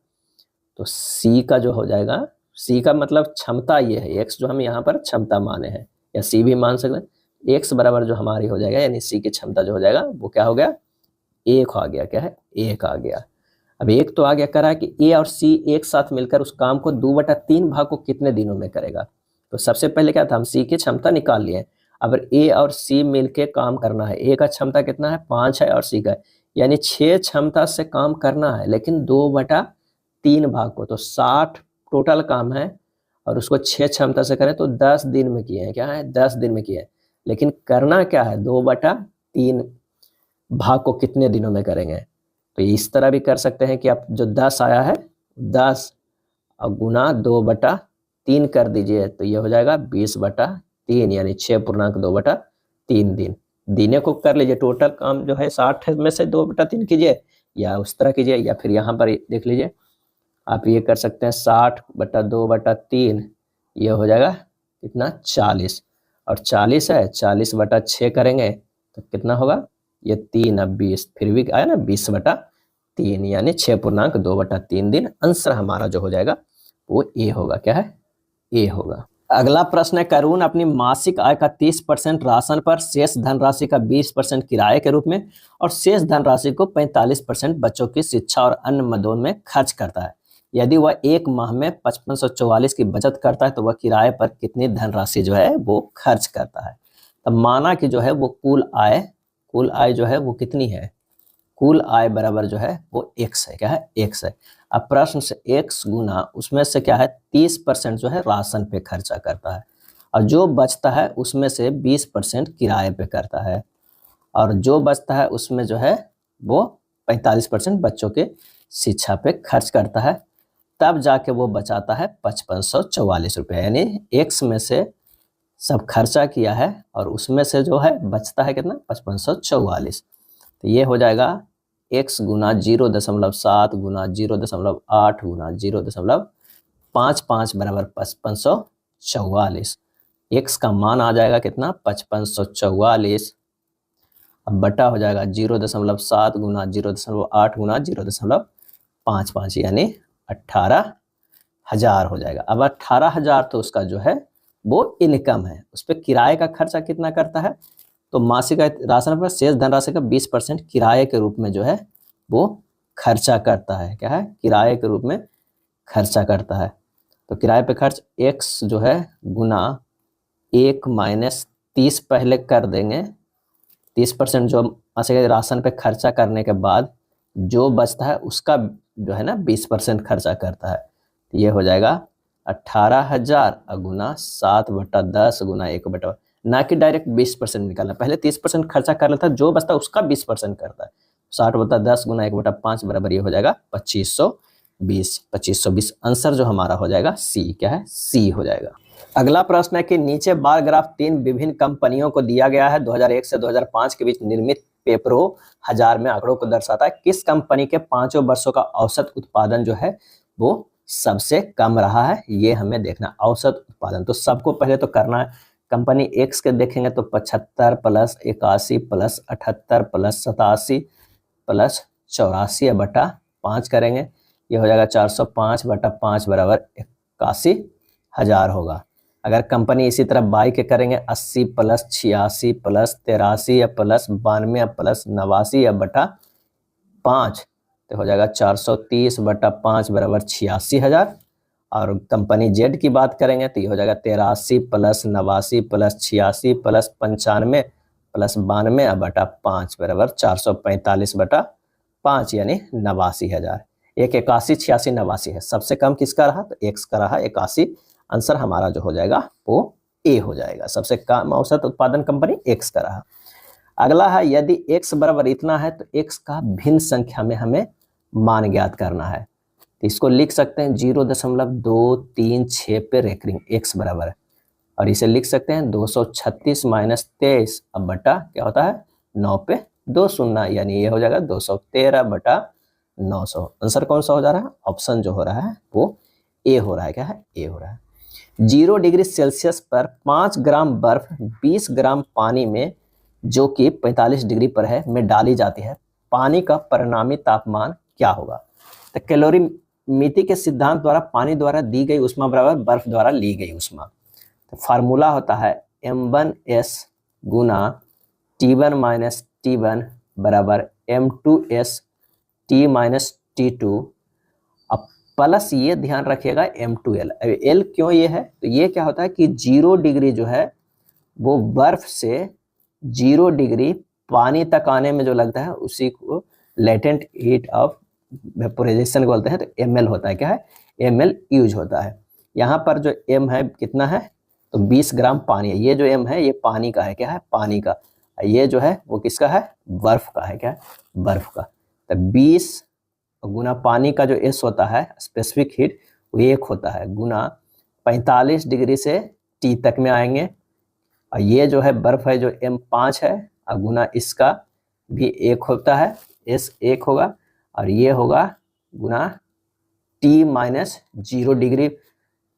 तो सी का जो हो जाएगा, सी का मतलब क्षमता ये है, एक्स जो हम यहाँ पर क्षमता माने हैं, या सी भी मान सकते हैं। एक्स बराबर जो हमारी हो जाएगा, यानी सी की क्षमता जो हो जाएगा वो क्या हो गया, 1 आ गया। क्या है, 1 आ गया। अब 1 तो आ गया। कह रहा है कि ए और सी एक साथ मिलकर उस काम को 2/3 भाग को कितने दिनों में करेगा। तो सबसे पहले क्या था, हम सी की क्षमता निकाल लिए। अब ए और सी मिलके काम करना है। ए का क्षमता कितना है, 5 है, और सी का यानी 6 क्षमता से काम करना है, लेकिन 2/3 भाग को, तो 60 टोटल काम है, और उसको 6 क्षमता से करें तो 10 दिन में किए हैं। क्या है, 10 दिन में किए हैं। लेकिन करना क्या है, 2/3 3 भाग को कितने दिनों में करेंगे। तो इस तरह भी कर सकते हैं कि आप जो 10 आया है 10 और गुना 2/3 कर दीजिए, तो ये हो जाएगा 20/3 यानी 6.2/3 दिन। दिने को कर लीजिए, टोटल काम जो है 60 में से 2/3 कीजिए, या उस तरह कीजिए, या फिर यहाँ पर देख लीजिए आप ये कर सकते हैं 60/2/3, ये हो जाएगा कितना 40, और 40 है 40/6 करेंगे तो कितना होगा, ये 3 अब 20, फिर भी आया ना 20/3 यानी 6.2/3 दिन। आंसर हमारा जो हो जाएगा वो ए होगा। क्या है, ए होगा। अगला प्रश्न है, करुण अपनी मासिक आय का 30% राशन पर, शेष धनराशि का 20% किराए के रूप में और शेष धनराशि को 45% बच्चों की शिक्षा और अन्य मदों में खर्च करता है। यदि वह एक माह में 5544 की बचत करता है तो वह किराए पर कितनी धनराशि जो है वो खर्च करता है। तब माना कि जो है वो कुल आय जो है वो कितनी है, कुल आय बराबर जो है वो x है। क्या है, x है। अब प्रश्न से x गुना उसमें से क्या है 30% जो है राशन पे खर्चा करता है, और जो बचता है उसमें से 20% किराए पे करता है, और जो बचता है उसमें जो है वो 45% बच्चों के शिक्षा पे खर्च करता है। तब जाके वो बचाता है 5544 रुपये, यानी x में से सब खर्चा किया है और उसमें से जो है बचता है कितना 5544। तो ये हो जाएगा x गुना 0.7 गुना 0.8 गुना 0.55 बराबर 5544। x का मान आ जाएगा कितना 5544, अब बटा हो जाएगा 0.7 गुना 0.8 गुना 0.55 यानी 18,000 हो जाएगा। अब 18,000 तो उसका जो है वो इनकम है, उस पर किराए का खर्चा कितना करता है, तो मासिक राशन पर शेष धनराशि का 20% किराए के रूप में जो है वो खर्चा करता है। क्या है, किराए के रूप में खर्चा करता है। तो किराए पे खर्च x जो है गुना 1 माइनस 30 पहले कर देंगे, 30% जो मासिक राशन पे खर्चा करने के बाद जो बचता है उसका जो है ना 20% खर्चा करता है। तो ये हो जाएगा 18,000 गुना 7/10 गुना 1/, ना कि डायरेक्ट 20% निकालना, पहले 30% खर्चा कर लेता है, जो बचता है उसका 20% करता है। 60/10 गुना 1/5 बराबर ये हो जाएगा 2520। आंसर जो हमारा हो जाएगा सी। क्या है, सी हो जाएगा। अगला प्रश्न है कि नीचे बार ग्राफ 3 विभिन्न कंपनियों को दिया गया है, 2001 से 2005 के बीच निर्मित पेपरों 1000 में आंकड़ों को दर्शाता है। किस कंपनी के 5 वर्षों का औसत उत्पादन जो है वो सबसे कम रहा है, ये हमें देखना। औसत उत्पादन तो सबको पहले तो करना है। कंपनी एक्स के देखेंगे तो 75 प्लस 81 प्लस 78 प्लस 87 प्लस 84/5 करेंगे, ये हो जाएगा 405/5 बराबर 81,000 होगा। अगर कंपनी इसी तरह बाई के करेंगे 80 प्लस 86 प्लस 83 या प्लस 92 या प्लस 89/5 तो हो जाएगा 430/5 बराबर 86,000। और कंपनी जेड की बात करेंगे तो ये हो जाएगा 83 प्लस 89 प्लस 86 प्लस 95 प्लस 92/5 बराबर 445/5 यानी 89,000। एक 81 86 89 है, सबसे कम किसका रहा तो एक्स का रहा 81। आंसर हमारा जो हो जाएगा वो ए हो जाएगा, सबसे कम औसत उत्पादन कंपनी एक्स का रहा। अगला है, यदि एक्स बराबर इतना है तो एक्स का भिन्न संख्या में हमें मान ज्ञात करना है। तो इसको लिख सकते हैं 0.236 पे रेकरिंग एक्स बराबर है, और इसे लिख सकते हैं 236 माइनस 23 अब बटा क्या होता है 9 पे 2 शून्य, यानी ये हो जाएगा 213/900। आंसर कौन सा हो जा रहा है, ऑप्शन जो हो रहा है वो ए हो रहा है। क्या है, ए हो रहा है। 0 डिग्री सेल्सियस पर 5 ग्राम बर्फ 20 ग्राम पानी में जो कि 45 डिग्री पर है में डाली जाती है, पानी का परिणामी तापमान क्या होगा। तो कैलोरीमिति के सिद्धांत द्वारा पानी द्वारा दी गई ऊष्मा बराबर बर्फ द्वारा ली गई ऊष्मा। तो फार्मूला होता है m1s गुना T1 माइनस T1 बराबर m2s T माइनस T2। अब प्लस ये ध्यान रखिएगा m2l। अब l क्यों ये है, तो ये क्या होता है कि 0 डिग्री जो है वो बर्फ से 0 डिग्री पानी तक आने में जो लगता है उसी को लेटेंट हीट ऑफ वेपोराइजेशन बोलते हैं। तो ml होता है। क्या है, ml यूज होता है। यहाँ पर जो m है कितना है तो 20 ग्राम पानी है, ये जो m है ये पानी का है। क्या है, पानी का। ये जो है वो किसका है, बर्फ का है, क्या, बर्फ का। तो 20 गुना पानी का जो एस होता है स्पेसिफिक हीट वो 1 होता है, गुना 45 डिग्री से टी तक में आएंगे, और ये जो है बर्फ है जो M5 है, और गुना इसका भी 1 होता है, एस 1 होगा, और ये होगा गुना T-0 डिग्री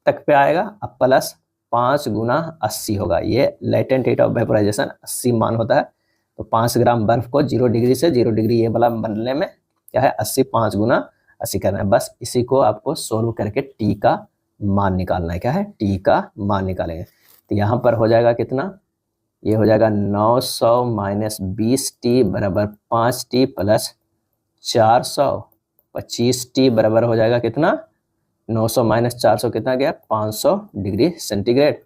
तक पे आएगा, अब प्लस 5 गुना 80 होगा। ये लेटेंट हीट ऑफ वेपोराइजेशन 80 मान होता है। तो 5 ग्राम बर्फ को 0 डिग्री से 0 डिग्री ये वाला बनने में क्या है 80, 5 गुना 80 करना है। बस इसी को आपको सोल्व करके टी का मान निकालना है, क्या है, टी का मान निकालेंगे। तो यहाँ पर हो जाएगा कितना, ये हो जाएगा 900 माइनस 20T बराबर 5T प्लस 425T बराबर हो जाएगा कितना, 900 माइनस 400 कितना गया, 500 डिग्री सेंटीग्रेड।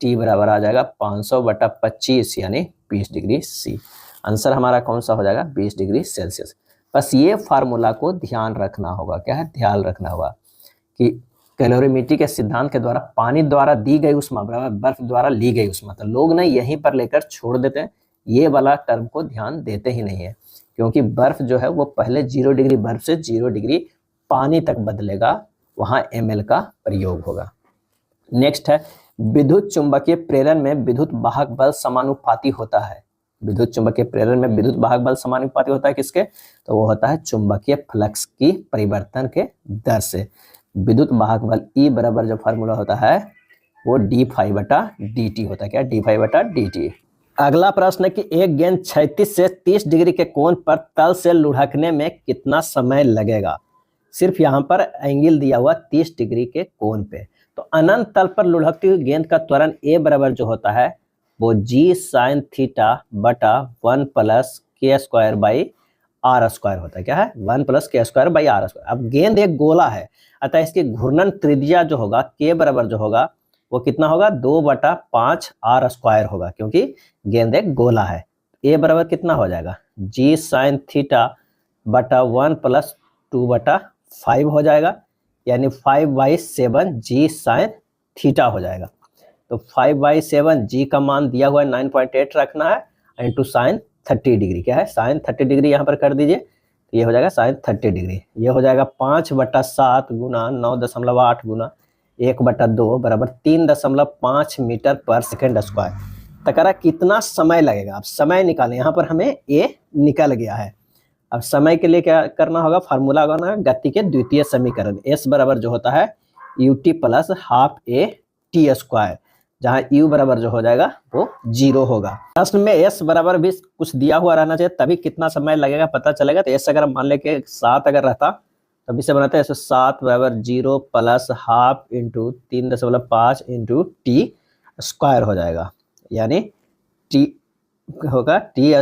T बराबर आ जाएगा 500/25 यानी 20 डिग्री C। आंसर हमारा कौन सा हो जाएगा, 20 डिग्री सेल्सियस। बस ये फार्मूला को ध्यान रखना होगा, क्या है, ध्यान रखना होगा कि कैलोरीमेट्री के सिद्धांत के द्वारा पानी द्वारा दी गई उष्मा बराबर बर्फ द्वारा ली गई उष्मा। तो लोग ना यहीं पर लेकर छोड़ देते हैं, ये वाला टर्म को ध्यान देते ही नहीं है, क्योंकि बर्फ जो है वो पहले 0 डिग्री बर्फ से 0 डिग्री पानी तक बदलेगा, वहां ml का प्रयोग होगा। नेक्स्ट है विद्युत चुंबकीय प्रेरण में विद्युत वाहक बल समानुपाती होता है। विद्युत चुंबकीय प्रेरण में विद्युत वाहक बल समानुपाती होता है किसके, तो वो होता है चुंबकीय फ्लक्स की परिवर्तन के दर से। विद्युत वाहक बल E बराबर जो फार्मूला होता है वो d∅/dt होता है, क्या, d∅/dt। अगला प्रश्न है कि एक गेंद 36 से 30 डिग्री के कोण पर तल से लुढ़कने में कितना समय लगेगा। सिर्फ यहाँ पर एंगल दिया हुआ 30 डिग्री के कोण पे। तो अनंत तल पर लुढ़कती हुई गेंद का त्वरण A बराबर जो होता है वो G sin थीटा बटा 1 plus k square by r square होता है, क्या है, 1 plus k square by r square. अब गेंद एक गोला है, अतः इसकी घूर्णन त्रिज्या जो होगा k बराबर जो होगा वो कितना होगा, 2/5 r स्क्वायर होगा, क्योंकि गेंद एक गोला है। A बराबर कितना हो जाएगा, G sin थीटा बटा 1 प्लस 2/5 हो जाएगा, यानी 5/7 G sin थीटा हो जाएगा। तो 5/7 G का मान दिया हुआ है 9.8 रखना है, इंटू साइन 30 डिग्री, क्या है, साइन 30 डिग्री यहाँ पर कर दीजिए, तो ये हो जाएगा साइन 30 डिग्री। ये हो जाएगा 5/7 गुना 9.8 गुना 1/2 बराबर 3.5 मीटर पर सेकेंड स्क्वायर। तो कह रहा कितना समय लगेगा, अब समय निकालें। यहाँ पर हमें A निकल गया है, अब समय के लिए क्या करना होगा, फार्मूला लगाना है गति के द्वितीय समीकरण। S बराबर जो होता है ut plus half a t square, जहां u बराबर जो हो जाएगा वो 0 होगा। प्रश्न में S बराबर भी कुछ दिया हुआ रहना चाहिए, तभी कितना समय लगेगा पता चलेगा। तो S अगर मान ले के 7 अगर रहता तभी से बनाते हैं, 7 बराबर 0 plus half into 3.5 into T square हो जाएगा, यानी टी होगा टी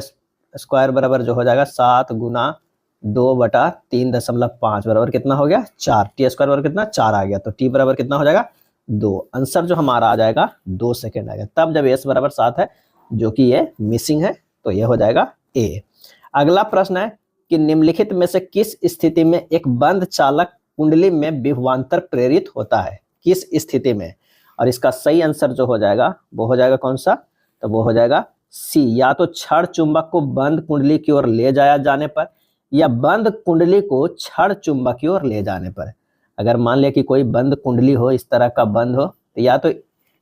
स्क्वायर बराबर जो हो जाएगा 7 गुना 2/3.5 बराबर कितना हो गया, 4। टी स्क्वायर बराबर कितना, 4 आ गया। तो टी बराबर कितना हो जाएगा, 2। आंसर जो हमारा आ जाएगा 2 सेकेंड आएगा, तब जब एस बराबर 7 है, जो कि ये मिसिंग है, तो ये हो जाएगा ए। अगला प्रश्न है कि निम्नलिखित में से किस स्थिति में एक बंद चालक कुंडली में विभवांतर प्रेरित होता है, किस स्थिति में। और इसका सही आंसर जो हो जाएगा वो हो जाएगा कौन सा, तो वो हो जाएगा सी, या तो क्षण चुंबक को बंद कुंडली की ओर ले जाया जाने पर, या बंद कुंडली को क्षण चुंबक की ओर ले जाने पर। अगर मान लिया कि कोई बंद कुंडली हो, इस तरह का बंद हो, तो या तो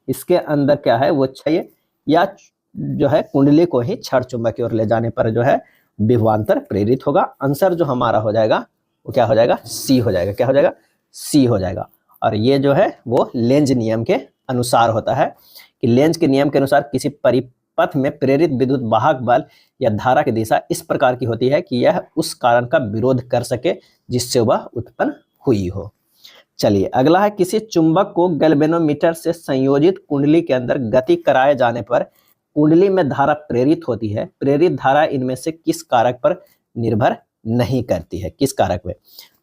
इसके अंदर क्या है वो चाहिए, या जो है कुंडली को ही क्षण चुंबक की ओर ले जाने पर जो है विभवांतर प्रेरित होगा। आंसर जो हमारा हो जाएगा वो क्या हो जाएगा, सी हो जाएगा। क्या हो जाएगा, सी हो जाएगा। और ये जो है वो लेंज नियम के अनुसार होता है कि लेंज के नियम के अनुसार किसी परिपथ में प्रेरित विद्युत वाहक बल या धारा की दिशा इस प्रकार की होती है कि यह उस कारण का विरोध कर सके जिससे वह उत्पन्न हुई हो। चलिए अगला है, किसी चुंबक को गैल्वेनोमीटर से संयोजित कुंडली के अंदर गति कराए जाने पर कुंडली में धारा प्रेरित होती है। प्रेरित धारा इनमें से किस कारक पर निर्भर नहीं करती है, किस कारक पे,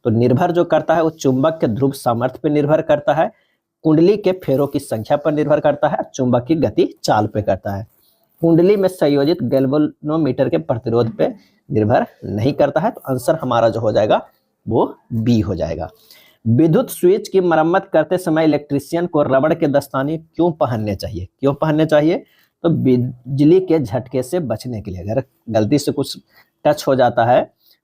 तो निर्भर जो करता है वो चुंबक के ध्रुव सामर्थ्य पर निर्भर करता है, कुंडली के फेरों की संख्या पर निर्भर करता है, चुंबक की गति चाल पे करता है। कुंडली में संयोजित गैल्वेनोमीटर के प्रतिरोध पे निर्भर नहीं करता है। तो आंसर हमारा जो हो जाएगा वो बी हो जाएगा। विद्युत स्विच की मरम्मत करते समय इलेक्ट्रीशियन को रबड़ के दस्ताने क्यों पहनने चाहिए, क्यों पहनने चाहिए, तो बिजली के झटके से बचने के लिए, अगर गलती से कुछ टच हो जाता है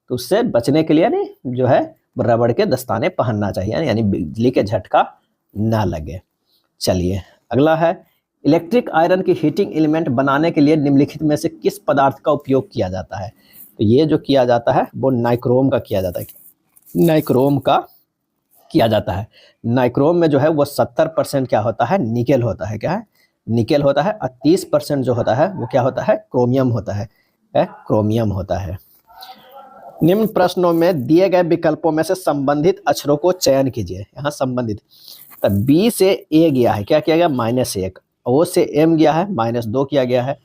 तो उससे बचने के लिए नहीं जो है रबड़ के दस्ताने पहनना चाहिए, यानी बिजली के झटका ना लगे। चलिए अगला है, इलेक्ट्रिक आयरन की हीटिंग एलिमेंट बनाने के लिए निम्नलिखित में से किस पदार्थ का उपयोग किया जाता है? तो ये जो किया जाता है वो नाइक्रोम का किया जाता है, नाइक्रोम का किया जाता है। नाइक्रोम में जो है वो 70% क्या होता है, निकेल होता है, क्या है, निकेल होता है, और 30% जो होता है वो क्या होता है, क्रोमियम होता है, क्रोमियम होता है। निम्न प्रश्नों में दिए गए विकल्पों में से संबंधित अक्षरों को चयन कीजिए। यहाँ संबंधित, तो बी से ए गया है, क्या किया गया, -1, ओ से एम गया है, -2 किया गया है,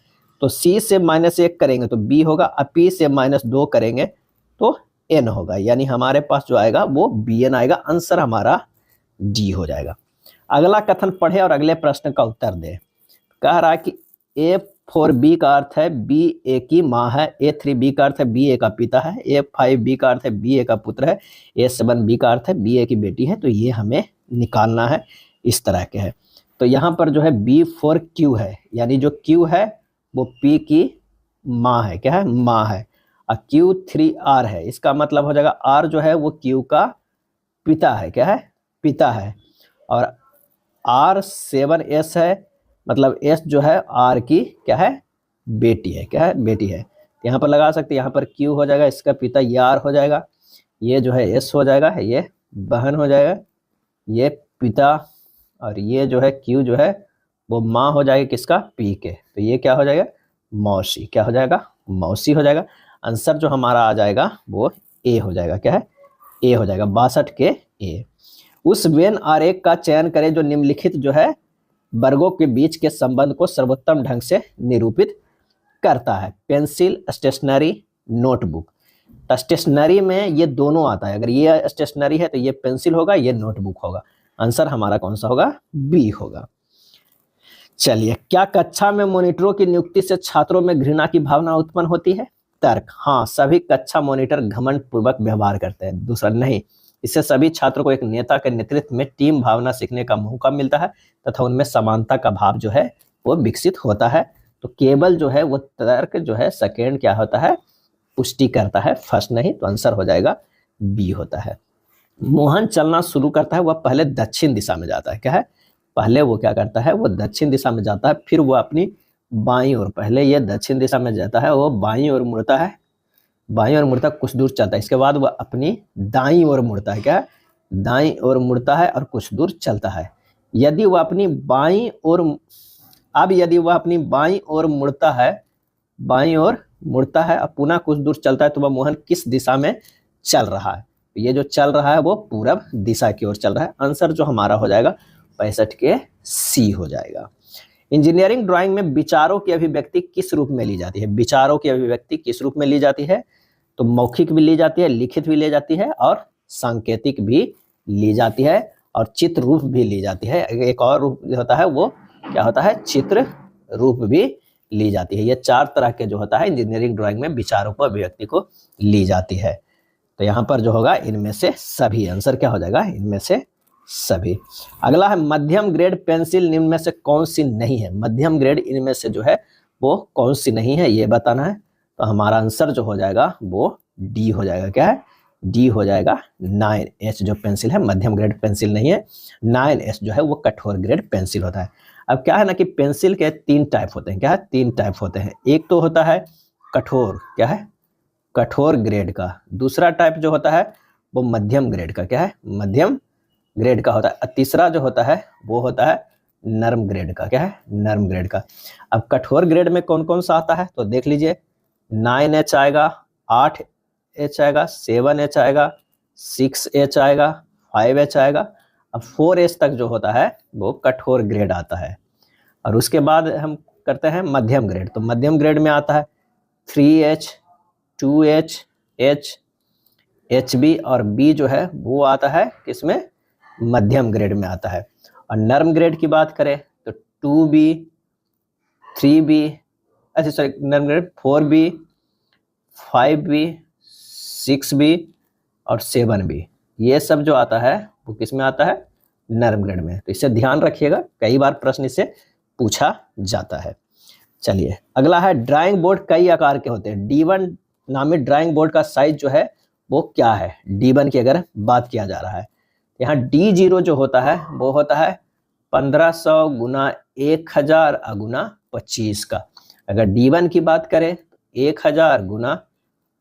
तो सी से -1 करेंगे तो बी होगा, और पी से -2 करेंगे तो एन होगा, यानी हमारे पास जो आएगा वो बी एन आएगा, आंसर हमारा डी हो जाएगा। अगला कथन पढ़े और अगले प्रश्न का उत्तर दे। कह रहा है कि A4B का अर्थ है बी ए की माँ है, A3B का अर्थ है बी ए का पिता है, A5B का अर्थ है बी ए का पुत्र है, A7B का अर्थ है बी ए की बेटी है। तो ये हमें निकालना है, इस तरह के है। तो यहाँ पर जो है B4Q है, यानी जो Q है वो P की माँ है, क्या है, माँ है, और Q3R है, इसका मतलब हो जाएगा R जो है वो Q का पिता है, क्या है, पिता है, और R7S है, मतलब S जो है R की क्या है, बेटी है, क्या है, बेटी है। यहाँ पर लगा सकते हैं, यहाँ पर Q हो जाएगा, इसका पिता ये R हो जाएगा, ये जो है S हो जाएगा, ये बहन हो जाएगा, ये पिता, और ये जो है Q जो है वो माँ हो जाएगी किसका, P के, तो ये क्या हो जाएगा, मौसी, क्या हो जाएगा, मौसी हो जाएगा। आंसर जो हमारा आ जाएगा वो A हो जाएगा, क्या है, A हो जाएगा, 62 के A। उस वेन आरेख का चयन करें जो निम्नलिखित जो है वर्गों के बीच के संबंध को सर्वोत्तम ढंग से निरूपित करता है। Pencil, stationery, notebook. स्टेशनरी में ये दोनों आता है, अगर ये स्टेशनरी है तो ये पेंसिल होगा, ये नोटबुक होगा। आंसर हमारा कौन सा होगा, बी होगा। चलिए, क्या कक्षा में मॉनिटरों की नियुक्ति से छात्रों में घृणा की भावना उत्पन्न होती है? तर्क, हाँ, सभी कक्षा मॉनिटर घमंड पूर्वक व्यवहार करते हैं। दूसरा, नहीं, इससे सभी छात्रों को एक नेता के नेतृत्व में टीम भावना सीखने का मौका मिलता है तथा उनमें समानता का भाव जो है वो विकसित होता है। तो केवल जो है वो तर्क जो है सेकेंड क्या होता है, पुष्टि करता है, फर्स्ट नहीं। तो आंसर हो जाएगा बी होता है। मोहन चलना शुरू करता है, वह पहले दक्षिण दिशा में जाता है, क्या है, पहले वो क्या करता है, वो दक्षिण दिशा में जाता है, फिर वो अपनी बाईं ओर, पहले ये दक्षिण दिशा में जाता है, वो बाईं ओर मुड़ता है, बाईं ओर मुड़ता, कुछ दूर चलता है, इसके बाद वह अपनी दाईं ओर मुड़ता है, क्या, दाईं ओर मुड़ता है और कुछ दूर चलता है। यदि वह अपनी बाईं ओर, अब यदि वह अपनी बाईं ओर मुड़ता है, बाईं ओर मुड़ता है और पुनः कुछ दूर चलता है, तो वह मोहन किस दिशा में चल रहा है? ये जो चल रहा है वो पूरब दिशा की ओर चल रहा है। आंसर जो हमारा हो जाएगा 65 के सी हो जाएगा। इंजीनियरिंग ड्राइंग में विचारों की अभिव्यक्ति किस रूप में ली जाती है? विचारों की अभिव्यक्ति किस रूप में ली जाती है? तो मौखिक भी ली जाती है, लिखित भी ली जाती है, और सांकेतिक भी ली जाती है, और चित्र रूप भी ली जाती है। एक और रूप होता है वो क्या होता है, चित्र रूप भी ली जाती है। ये 4 तरह के जो होता है इंजीनियरिंग ड्राइंग में विचारों को, अभिव्यक्ति को ली जाती है। तो यहाँ पर जो होगा इनमें से सभी, आंसर क्या हो जाएगा, इनमें से सभी। अगला है मध्यम ग्रेड पेंसिल निम्न में से कौन सी नहीं है? मध्यम ग्रेड इनमें से जो है वो कौन सी नहीं है, ये बताना है। तो हमारा आंसर जो हो जाएगा वो डी हो जाएगा, क्या है, डी हो जाएगा। 9H जो पेंसिल है मध्यम ग्रेड पेंसिल नहीं है, 9H जो है वो कठोर ग्रेड पेंसिल होता है। अब क्या है ना कि पेंसिल के 3 टाइप होते हैं, क्या है, 3 टाइप होते हैं। एक तो होता है कठोर, क्या है, कठोर ग्रेड का। दूसरा टाइप जो होता है वो मध्यम ग्रेड का, क्या है, मध्यम ग्रेड का होता है। तीसरा जो होता है वो होता है नर्म ग्रेड का, क्या है, नर्म ग्रेड का। अब कठोर ग्रेड में कौन कौन सा आता है तो देख लीजिए, 9H आएगा, 8H आएगा, 7H आएगा, 6H आएगा, 5H आएगा। अब 4H तक जो होता है वो कठोर ग्रेड आता है। और उसके बाद हम करते हैं मध्यम ग्रेड। तो मध्यम ग्रेड में आता है 3H, 2H, H, HB और B जो है वो आता है किसमें, मध्यम ग्रेड में आता है। और नर्म ग्रेड की बात करें तो 2B, 3B, अच्छा सॉरी नर्म ग्रेड 4B, 5B, 6B और 7B, ये सब जो आता है वो किस में आता है, नर्म ग्रेड में। तो इसे ध्यान रखिएगा, कई बार प्रश्न इससे पूछा जाता है। चलिए अगला है ड्राइंग बोर्ड कई आकार के होते हैं। D1 नामित ड्राइंग बोर्ड का साइज जो है वो क्या है? D1 की अगर बात किया जा रहा है, यहाँ D0 जो होता है वो होता है 1500 गुना 1000 गुना 25 का। अगर D1 की बात करें 1000 गुना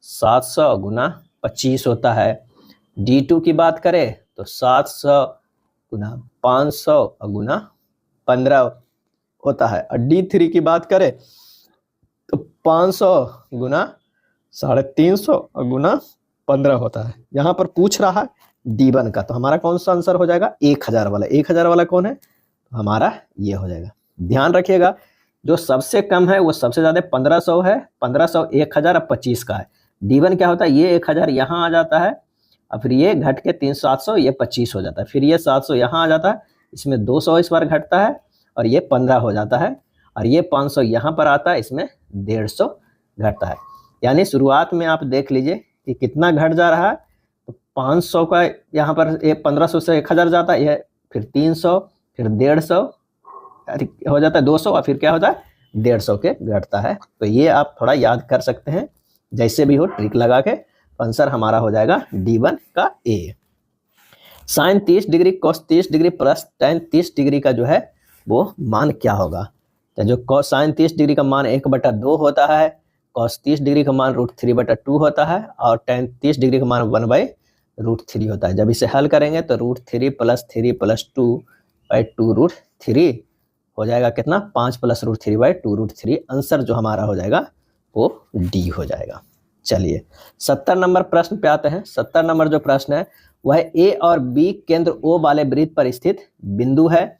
700 गुना 25 होता है। D2 की बात करें तो 700 गुना 500 गुना 15 होता है। और D3 की बात करें तो 500 गुना 350 गुना 15 होता है। यहाँ पर पूछ रहा है D1 का, तो हमारा कौन सा आंसर हो जाएगा? 1000 वाला। 1000 वाला कौन है? हमारा ये हो जाएगा। ध्यान रखिएगा जो सबसे कम है वो सबसे ज्यादा 1500 है। 1500 1000 और 25 का है। D1 क्या होता है? ये 1000 यहाँ आ जाता है और फिर ये घट के 300 ये 25 हो जाता है। फिर ये 700 यहाँ आ जाता है, इसमें 200 इस बार घटता है और ये 15 हो जाता है। और ये 500 यहाँ पर आता है, इसमें 150 घटता है। यानी शुरुआत में आप देख लीजिए कि कितना घट जा रहा है। तो 500 का यहाँ पर 1500 से 1000 जाता है, यह फिर 300 फिर 150 हो जाता है 200 और फिर क्या होता है 150 के घटता है। तो ये आप थोड़ा याद कर सकते हैं, जैसे भी हो ट्रिक लगा के। आंसर हमारा हो जाएगा D1 का A। Sine 30 degree cos 30 degree plus tan 30 degree का जो है वो मान क्या होगा? तो जो साइन 30 डिग्री का मान 1/2 होता है, cos 30 डिग्री का मान √3/2 होता है और tan 30 डिग्री का मान 1/√3 होता है। जब इसे हल करेंगे तो √3 + 3 + 2/2√3 हो जाएगा कितना? 5 + √3/2√3। आंसर जो हमारा हो जाएगा वो D हो जाएगा। चलिए 70 नंबर प्रश्न पे आते हैं। 70 नंबर जो प्रश्न है वह A और B केंद्र O वाले वृत्त पर स्थित बिंदु है।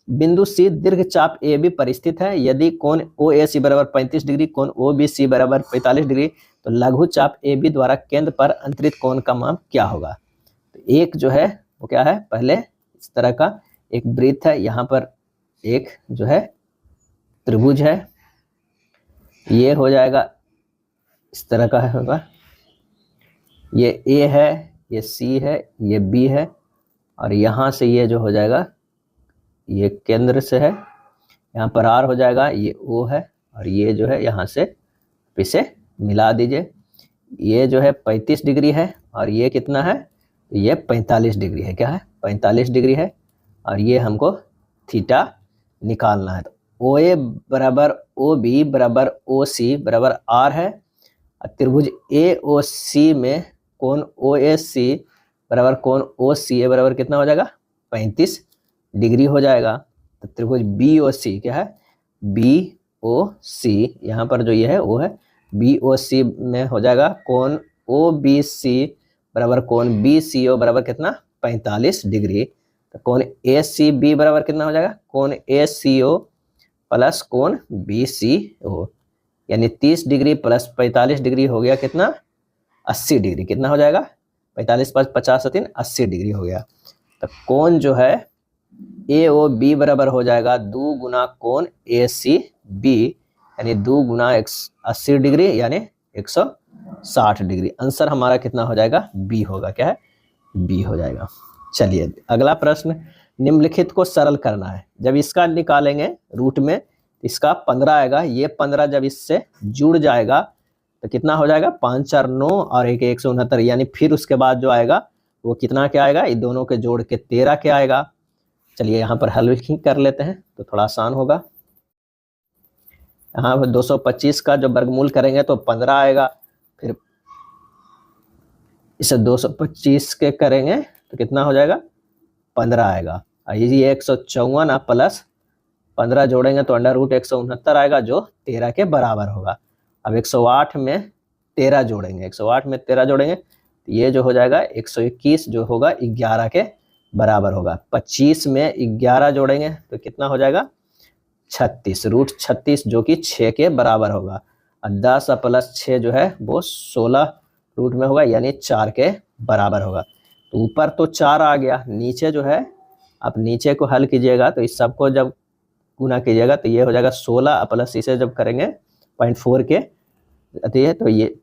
बिंदु C दीर्घ चाप AB पर स्थित है। यदि कोण OAC बराबर 35 डिग्री, कोण OBC बराबर 45 डिग्री, तो लघु चाप AB द्वारा केंद्र पर अंतरित कोण का मान क्या होगा? तो एक जो है वो क्या है? पहले इस तरह का एक वृत्त है, यहाँ पर एक जो है त्रिभुज है, ये हो जाएगा इस तरह का होगा। ये A है, ये C है, ये B है और यहाँ से ये जो हो जाएगा ये केंद्र से है, यहाँ पर R हो जाएगा, ये O है और ये जो है यहाँ से इसे मिला दीजिए। ये जो है 35 डिग्री है और ये कितना है? ये 45 डिग्री है। क्या है? 45 डिग्री है और ये हमको थीटा निकालना है। तो OA बराबर OB बराबर OC बराबर R है। त्रिभुज AOC में कोण OAC बराबर कोण OCA बराबर कितना हो जाएगा? 35 डिग्री हो जाएगा। तो त्रिभुज BOC क्या है? BOC यहाँ पर जो ये है वो है BOC में हो जाएगा कोण OBC बराबर कोण BCO बराबर कितना? 45 डिग्री। तो कोण ACB बराबर कितना हो जाएगा? कोण ACO प्लस कोण BCO, यानी 30 डिग्री प्लस 45 डिग्री हो गया कितना? 80 डिग्री। कितना हो जाएगा? 45 + 50 3 80 डिग्री हो गया। तो कोण जो है AOB बराबर हो जाएगा 2 गुना कोण ACB, यानी 2 गुना 80 डिग्री यानी 160 डिग्री। आंसर हमारा कितना हो जाएगा? B होगा। क्या है? B हो जाएगा। चलिए अगला प्रश्न, निम्नलिखित को सरल करना है। जब इसका निकालेंगे रूट में इसका 15 आएगा, ये 15 जब इससे जुड़ जाएगा तो कितना हो जाएगा? 5 4 9 और 1 169, यानी फिर उसके बाद जो आएगा वो कितना क्या आएगा? ये दोनों के जोड़ के 13 क्या आएगा। चलिए यहाँ पर हल कर लेते हैं तो थोड़ा आसान होगा। यहाँ पर 225 का जो वर्गमूल करेंगे तो 15 आएगा, फिर इसे 225 के करेंगे तो कितना हो जाएगा? 15 आएगा। ये 154 प्लस 15 जोड़ेंगे तो √169 आएगा जो 13 के बराबर होगा। अब 108 में 13 जोड़ेंगे, 108 में 13 जोड़ेंगे तो ये जो हो जाएगा 121 जो होगा 11 के बराबर होगा। 25 में 11 जोड़ेंगे तो कितना हो जाएगा? 36, √36 जो कि 6 के बराबर होगा। और 10 प्लस 6 जो है वो 16 रूट में होगा, यानी 4 के बराबर होगा। तो ऊपर तो 4 आ गया, नीचे जो है आप नीचे को हल कीजिएगा तो इस सबको जब गुना कीजिएगा तो ये हो जाएगा 16 प्लस इसे जब करेंगे 0.4 के आती है तो ये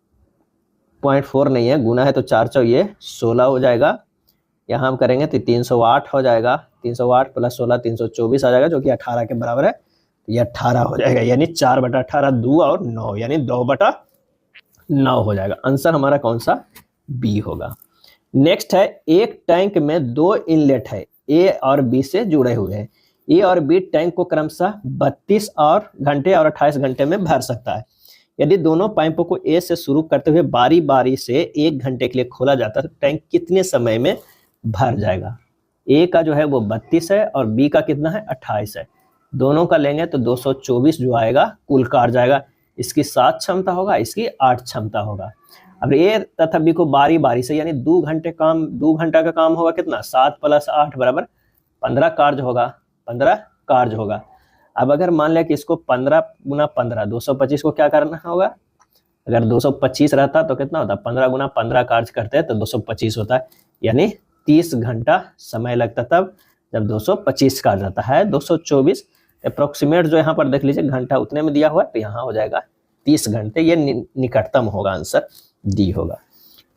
0.4 नहीं है, गुना है तो 4 4 ये 16 हो जाएगा। यहाँ हम करेंगे तो 308 हो जाएगा। 308 प्लस 16 324 आ जाएगा जो कि 18 के बराबर है। तो ये 18 हो जाएगा, यानी 4/18 2 और 9, यानी 2/9 हो जाएगा। आंसर हमारा कौन सा? बी होगा। नेक्स्ट है, एक टैंक में 2 इनलेट है, ए और बी से जुड़े हुए हैं। ए और बी टैंक को क्रमशः 32 और घंटे और 28 घंटे में भर सकता है। यदि दोनों पाइपों को ए से शुरू करते हुए बारी बारी से 1 घंटे के लिए खोला जाता है तो टैंक कितने समय में भर जाएगा? ए का जो है वो 32 है और बी का कितना है? 28 है। दोनों का लेंगे तो 224 जो आएगा कुल काट जाएगा। इसकी 7 क्षमता होगा, इसकी 8 क्षमता होगा। अब ए तथा बी को बारी बारी से, यानी 2 घंटा का काम होगा कितना? 7 + 8 = 15 कार्य होगा, 15 कार्य होगा। अब अगर मान लिया कि इसको 15 × 15 225 को क्या करना होगा? अगर 225 रहता तो कितना होता? 15 × 15 कार्य करते हैं तो 225 होता है, यानी 30 घंटा समय लगता तब जब 225 कार्य जाता है। 224 अप्रोक्सीमेट जो यहाँ पर देख लीजिए घंटा उतने में दिया हुआ है, तो यहाँ हो जाएगा 30 घंटे। ये निकटतम होगा, आंसर डी होगा।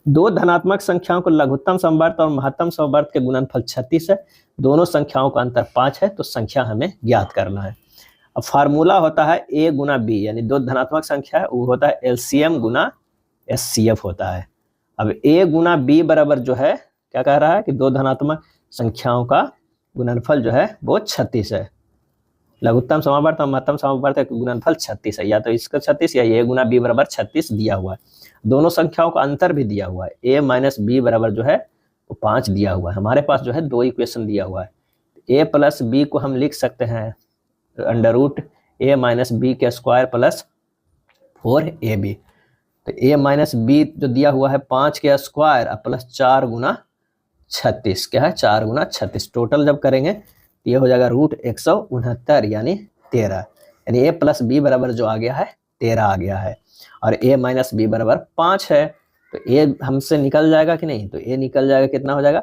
2 धनात्मक संख्याओं को लघुत्तम समवर्त और महत्तम समवर्त के गुणनफल 36 है। दोनों संख्याओं का अंतर 5 है, तो संख्या हमें ज्ञात करना है। अब फार्मूला होता है ए गुना बी, यानी 2 धनात्मक संख्या है वो होता है एलसीएम गुना एचसीएफ होता है। अब ए गुना बी बराबर जो है क्या कह रहा है कि 2 धनात्मक संख्याओं का गुणनफल जो है वो 36 है। लघुत्तम समवर्त और महत्तम समवर्त का गुणनफल 36 है, या तो इसका 36 या ए गुना बी बराबर 36 दिया हुआ है। दोनों संख्याओं का अंतर भी दिया हुआ है, a - b बराबर जो है वो 5 दिया हुआ है। हमारे पास जो है 2 इक्वेशन दिया हुआ है। a + b को हम लिख सकते हैं √a - b² + 4ab। तो a - b जो दिया हुआ है 5 के स्क्वायर प्लस 4 × 36, क्या है? 4 × 36। टोटल जब करेंगे तो ये हो जाएगा √169, यानी 13, यानी a + b बराबर जो आ गया है 13 आ गया है, और a - b बराबर 5 है। तो a हमसे निकल जाएगा कि नहीं? तो a निकल जाएगा, कितना हो जाएगा?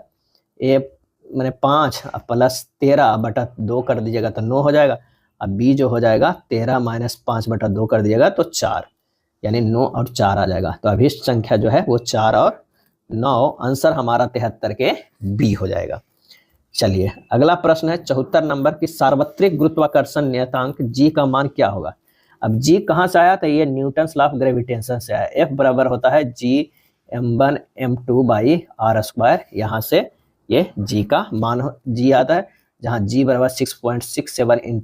a मैंने 5 + 13/2 कर दीजिएगा तो 9 हो जाएगा। अब b जो हो जाएगा 13 - 5/2 कर दीजिएगा तो 4, यानी 9 और 4 आ जाएगा। तो अभिष्ट संख्या जो है वो 4 और 9, आंसर हमारा 73 के बी हो जाएगा। चलिए अगला प्रश्न है 74 नंबर की, सार्वत्रिक गुरुत्वाकर्षण नियतांक g का मान क्या होगा? अब g कहाँ से आया? तो ये न्यूटन्स लॉ ऑफ ग्रेविटेशन से आया। F बराबर होता है G(m1 m2/r²). यहाँ से ये g का मान g आता है, जहाँ g बराबर 6.67 ×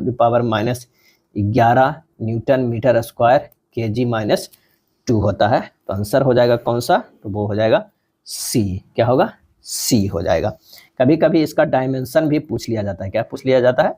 10⁻⁻11 न्यूटन मीटर स्क्वायर kg-2 होता है। तो आंसर हो जाएगा कौन सा? तो वो हो जाएगा सी। क्या होगा? सी हो जाएगा। कभी कभी इसका डायमेंशन भी पूछ लिया जाता है। क्या पूछ लिया जाता है?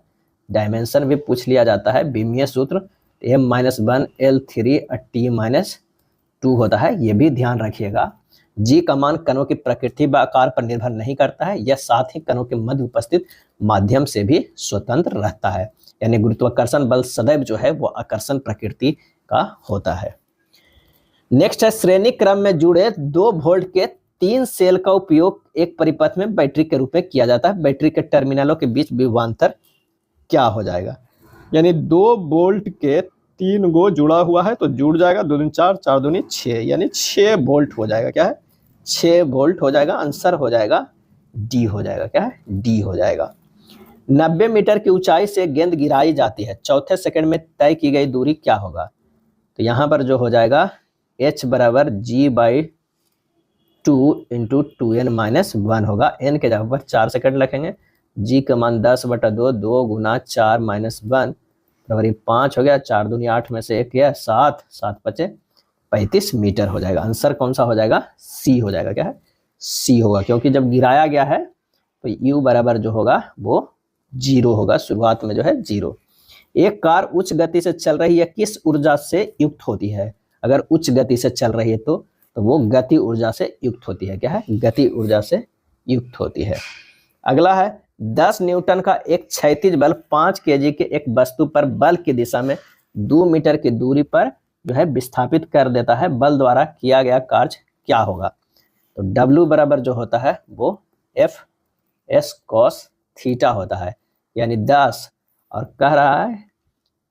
डायमेंशन भी पूछ लिया जाता है। बीमीय सूत्र m-1 L3 T-2 होता है, ये भी ध्यान रखिएगा। जी का मान कणों की प्रकृति व आकार पर निर्भर नहीं करता है, यह साथ ही कणों के मध्य उपस्थित माध्यम से भी स्वतंत्र रहता है, यानी गुरुत्वाकर्षण बल सदैव जो है वो आकर्षण प्रकृति का होता है। नेक्स्ट है, श्रेणी क्रम में जुड़े 2 वोल्ट के 3 सेल का उपयोग एक परिपथ में बैटरी के रूप में किया जाता है। बैटरी के टर्मिनलों के बीच विभवांतर क्या हो जाएगा? यानी 2 वोल्ट के 3 गो जुड़ा हुआ है तो जुड़ जाएगा, 2 दूनी 4, 4 दूनी 6, यानी 6 वोल्ट हो जाएगा। क्या है? 6 वोल्ट हो जाएगा। आंसर हो जाएगा डी हो जाएगा। क्या है? डी हो जाएगा। 90 मीटर की ऊंचाई से गेंद गिराई जाती है, चौथे सेकंड में तय की गई दूरी क्या होगा? तो यहाँ पर जो हो जाएगा h बराबर g/2 × 2n-1 होगा। n के जगह पर 4 सेकंड रखेंगे, g का मान 10/2, 2 × 4 - 1 बराबर 5 हो गया, 4 दूनी 8 में से 1 गया 7, 7 × 5 = 35 मीटर हो जाएगा। आंसर कौन सा हो जाएगा? सी हो जाएगा। क्या है? सी होगा, क्योंकि जब गिराया गया है तो u बराबर जो होगा वो 0 होगा, शुरुआत में जो है 0। एक कार उच्च गति से चल रही है, किस ऊर्जा से युक्त होती है? अगर उच्च गति से चल रही है तो वो गति ऊर्जा से युक्त होती है। क्या है? गति ऊर्जा से युक्त होती है। अगला है, 10 न्यूटन का एक क्षैतिज बल 5 kg के एक वस्तु पर बल की दिशा में 2 मीटर की दूरी पर जो है विस्थापित कर देता है। बल द्वारा किया गया कार्य क्या होगा? तो W बराबर जो होता है वो F(s cos θ) होता है, यानी 10, और कह रहा है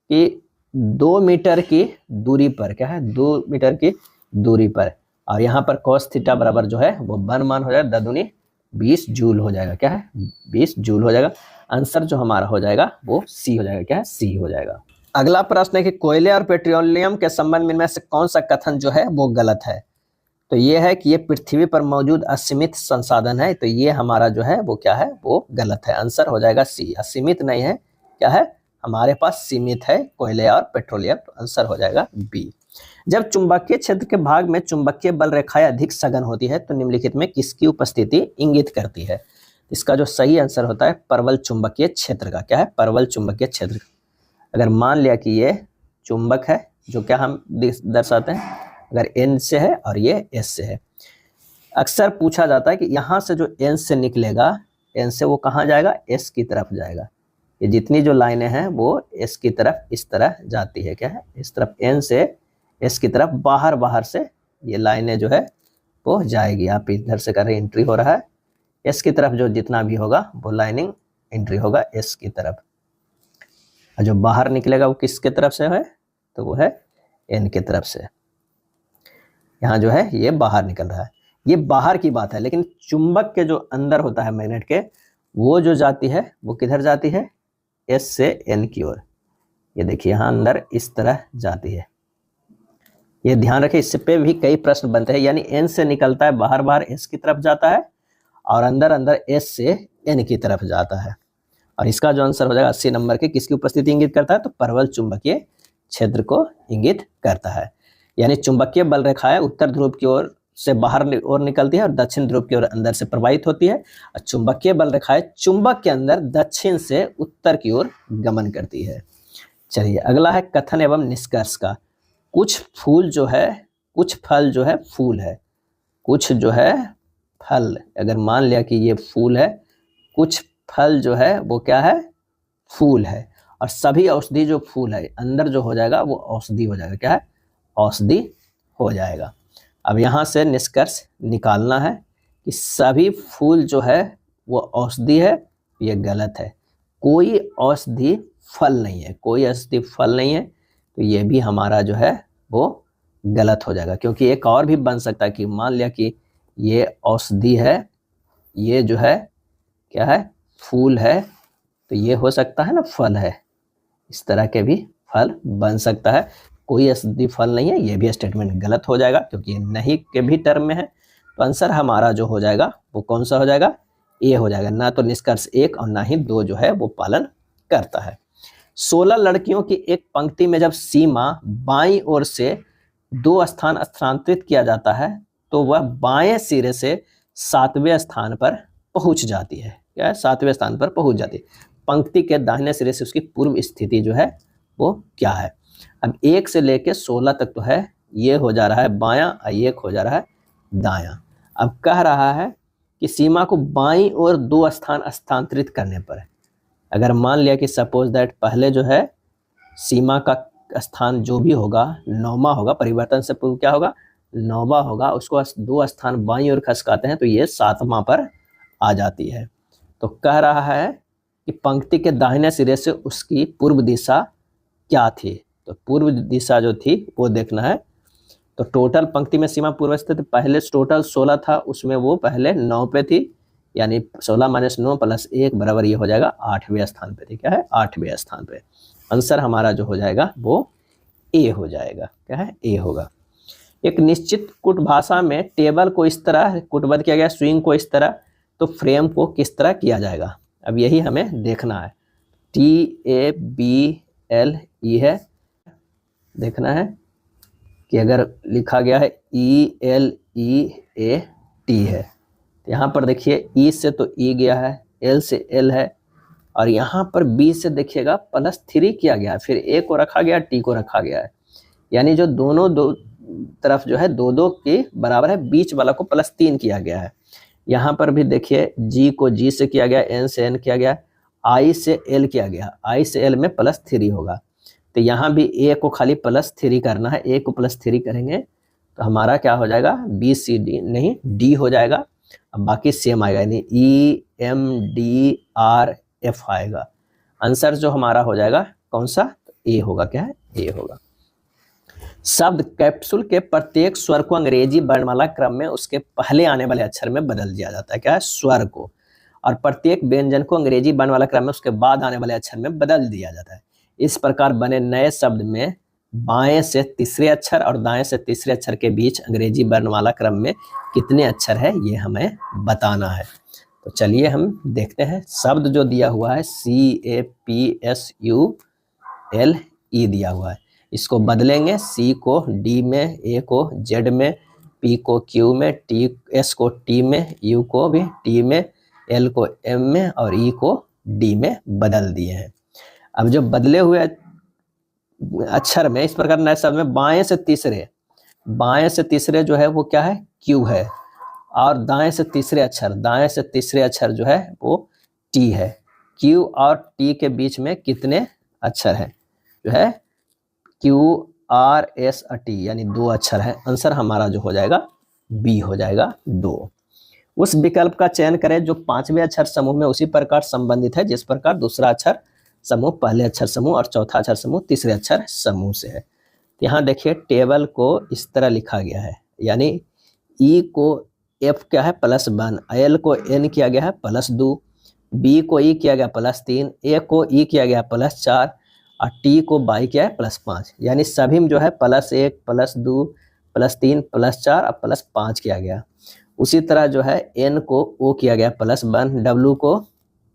कि 2 मीटर की दूरी पर। क्या है? 2 मीटर की दूरी पर, और यहाँ पर cos θ बराबर जो है वो 1 मान हो जाएगा, 10 दूनी 20 जूल हो जाएगा। क्या है? 20 जूल हो जाएगा। आंसर जो हमारा हो जाएगा वो सी हो जाएगा। क्या है? सी हो जाएगा। अगला प्रश्न है कि कोयले और पेट्रोलियम के संबंध में इनमें से कौन सा कथन जो है वो गलत है? तो ये है कि ये पृथ्वी पर मौजूद असीमित संसाधन है, तो ये हमारा जो है वो क्या है? वो गलत है। आंसर हो जाएगा सी। असीमित नहीं है, क्या है? हमारे पास सीमित है कोयले और पेट्रोलियम, तो आंसर हो जाएगा बी। जब चुंबकीय क्षेत्र के भाग में चुंबकीय बल रेखाएं अधिक सघन होती है तो निम्नलिखित में किसकी उपस्थिति इंगित करती है? इसका जो सही आंसर होता है परवल चुंबकीय क्षेत्र का। क्या है? परवल चुंबकीय क्षेत्र। अगर मान लिया कि ये चुंबक है, जो क्या हम दर्शाते हैं, अगर एन से है और ये एस से है, अक्सर पूछा जाता है कि यहाँ से जो एन से निकलेगा, एन से वो कहाँ जाएगा? एस की तरफ जाएगा। ये जितनी जो लाइनें हैं वो एस की तरफ इस तरह जाती है। क्या है? इस तरफ एन से एस की तरफ बाहर बाहर से ये लाइनें जो है वो जाएगी। आप इधर से कर रहे एंट्री हो रहा है, एस की तरफ जो जितना भी होगा वो लाइनिंग एंट्री होगा एस की तरफ, और जो बाहर निकलेगा वो किसके तरफ से है? तो वो है एन की तरफ से। यहाँ जो है ये बाहर निकल रहा है, ये बाहर की बात है। लेकिन चुंबक के जो अंदर होता है मैग्नेट के, वो जो जाती है वो किधर जाती है? एस से एन की ओर। ये देखिए यहाँ अंदर इस तरह जाती है। ये ध्यान रखें, इससे पे भी कई प्रश्न बनते हैं। यानी एन से निकलता है बाहर बाहर एस की तरफ जाता है, और अंदर अंदर एस से एन की तरफ जाता है। और इसका जो आंसर हो जाएगा 80 नंबर के, किसकी उपस्थिति इंगित करता है? तो परवल चुंबकीय क्षेत्र को इंगित करता है। यानी चुंबकीय बल रेखाएं उत्तर ध्रुव की ओर से बाहर ओर निकलती है और दक्षिण ध्रुव की ओर अंदर से प्रवाहित होती है, और चुंबकीय बल रेखाएं चुंबक के अंदर दक्षिण से उत्तर की ओर गमन करती है। चलिए अगला है कथन एवं निष्कर्ष का। कुछ फूल जो है, कुछ फल जो है फूल है, कुछ जो है फल, अगर मान लिया कि ये फूल है, कुछ फल जो है वो क्या है? फूल है, और सभी औषधि जो फूल है अंदर जो हो जाएगा वो औषधि हो जाएगा। क्या है? औषधि हो जाएगा। अब यहाँ से निष्कर्ष निकालना है कि सभी फूल जो है वो औषधि है, ये गलत है। कोई औषधि फल नहीं है, कोई औषधि फल नहीं है, तो ये भी हमारा जो है वो गलत हो जाएगा। क्योंकि एक और भी बन सकता है कि मान लिया कि ये औषधि है, ये जो है क्या है? फूल है, तो ये हो सकता है ना फल है। इस तरह के भी फल बन सकता है। कोई औषधि फल नहीं है, ये भी स्टेटमेंट गलत हो जाएगा, क्योंकि ये नहीं के भी टर्म में है। तो आंसर हमारा जो हो जाएगा वो कौन सा हो जाएगा? ए हो जाएगा। ना तो निष्कर्ष 1 और ना ही 2 जो है वो पालन करता है। 16 लड़कियों की एक पंक्ति में जब सीमा बाईं ओर से 2 स्थान स्थानांतरित किया जाता है तो वह बाएं सिरे से 7वें स्थान पर पहुंच जाती है। क्या है? 7वें स्थान पर पहुंच जाती है। पंक्ति के दाहिने सिरे से उसकी पूर्व स्थिति जो है वो क्या है? अब 1 से लेके 16 तक तो है, ये हो जा रहा है बायां और 1 हो जा रहा है दायां। अब कह रहा है कि सीमा को बाईं ओर 2 स्थान स्थानांतरित करने पर, अगर मान लिया कि सपोज दैट पहले जो है सीमा का स्थान जो भी होगा 9वां होगा, परिवर्तन से पूर्व क्या होगा? 9वां होगा, उसको 2 स्थान बाईं ओर खसकाते हैं तो ये 7वां पर आ जाती है। तो कह रहा है कि पंक्ति के दाहिने सिरे से उसकी पूर्व दिशा क्या थी? तो पूर्व दिशा जो थी वो देखना है। तो टोटल पंक्ति में सीमा पूर्व स्थित पहले टोटल 16 था, उसमें वो पहले 9 पे थी, यानी 16 - 9 + 1 बराबर ये हो जाएगा 8वें स्थान पे थी। क्या है? 8वें स्थान पे। आंसर हमारा जो हो जाएगा वो ए हो जाएगा। क्या है? ए होगा। एक निश्चित कुट भाषा में टेबल को इस तरह कुटबद्ध किया गया, स्विंग को इस तरह, तो फ्रेम को किस तरह किया जाएगा? अब यही हमें देखना है। TABLE है, देखना है कि अगर लिखा गया है ELEAT है, तो यहाँ पर देखिए E से तो E गया है, L से L है, और यहाँ पर B से देखिएगा +3 किया गया है, फिर A को रखा गया, T को रखा गया है। यानी जो दोनों दो तरफ जो है 2-2 के बराबर है, बीच वाला को +3 किया गया है। यहाँ पर भी देखिए G को G से किया गया, N से N किया गया, I से L किया गया, I से L में +3 होगा। तो यहाँ भी A को खाली +3 करना है, A को +3 करेंगे तो हमारा क्या हो जाएगा? BCD नहीं D हो जाएगा। अब बाकी सेम आएगा, यानी EMDRF आएगा। आंसर जो हमारा हो जाएगा कौन सा? तो A होगा। क्या है? A होगा। शब्द कैप्सूल के प्रत्येक स्वर को अंग्रेजी वर्णमाला क्रम में उसके पहले आने वाले अक्षर में बदल दिया जाता है। क्या है? स्वर को। और प्रत्येक व्यंजन को अंग्रेजी वर्णमाला क्रम में उसके बाद आने वाले अक्षर में बदल दिया जाता है। इस प्रकार बने नए शब्द में बाएं से तीसरे अक्षर और दाएं से तीसरे अक्षर के बीच अंग्रेजी वर्णमाला क्रम में कितने अक्षर है ये हमें बताना है। तो चलिए हम देखते हैं। शब्द जो दिया हुआ है CAPSULE दिया हुआ है, इसको बदलेंगे। C को D में, A को Z में, P को Q में, S को T में, U को भी T में, L को M में और E को D में बदल दिए हैं। अब जो बदले हुए अक्षर में इस प्रकार नए शब्द में बाएं से तीसरे जो है वो क्या है, Q है, और दाएं से तीसरे अक्षर जो है वो T है। Q और T के बीच में कितने अक्षर हैं, जो है QRST यानी 2 अक्षर है। आंसर हमारा जो हो जाएगा B हो जाएगा 2। उस विकल्प का चयन करें जो 5वें अक्षर समूह में उसी प्रकार संबंधित है जिस प्रकार दूसरा अक्षर समूह पहले अक्षर समूह और चौथा अक्षर समूह तीसरे अक्षर समूह से है। यहाँ देखिए टेबल को इस तरह लिखा गया है, यानी E को F क्या है +1, L को N किया गया है +2, B को E किया गया +3, A को E किया गया +4 और T को Y किया है +5, यानी सभी में जो है +1, +2, +3, +4 और +5 किया गया। उसी तरह जो है N को O किया गया +1, W को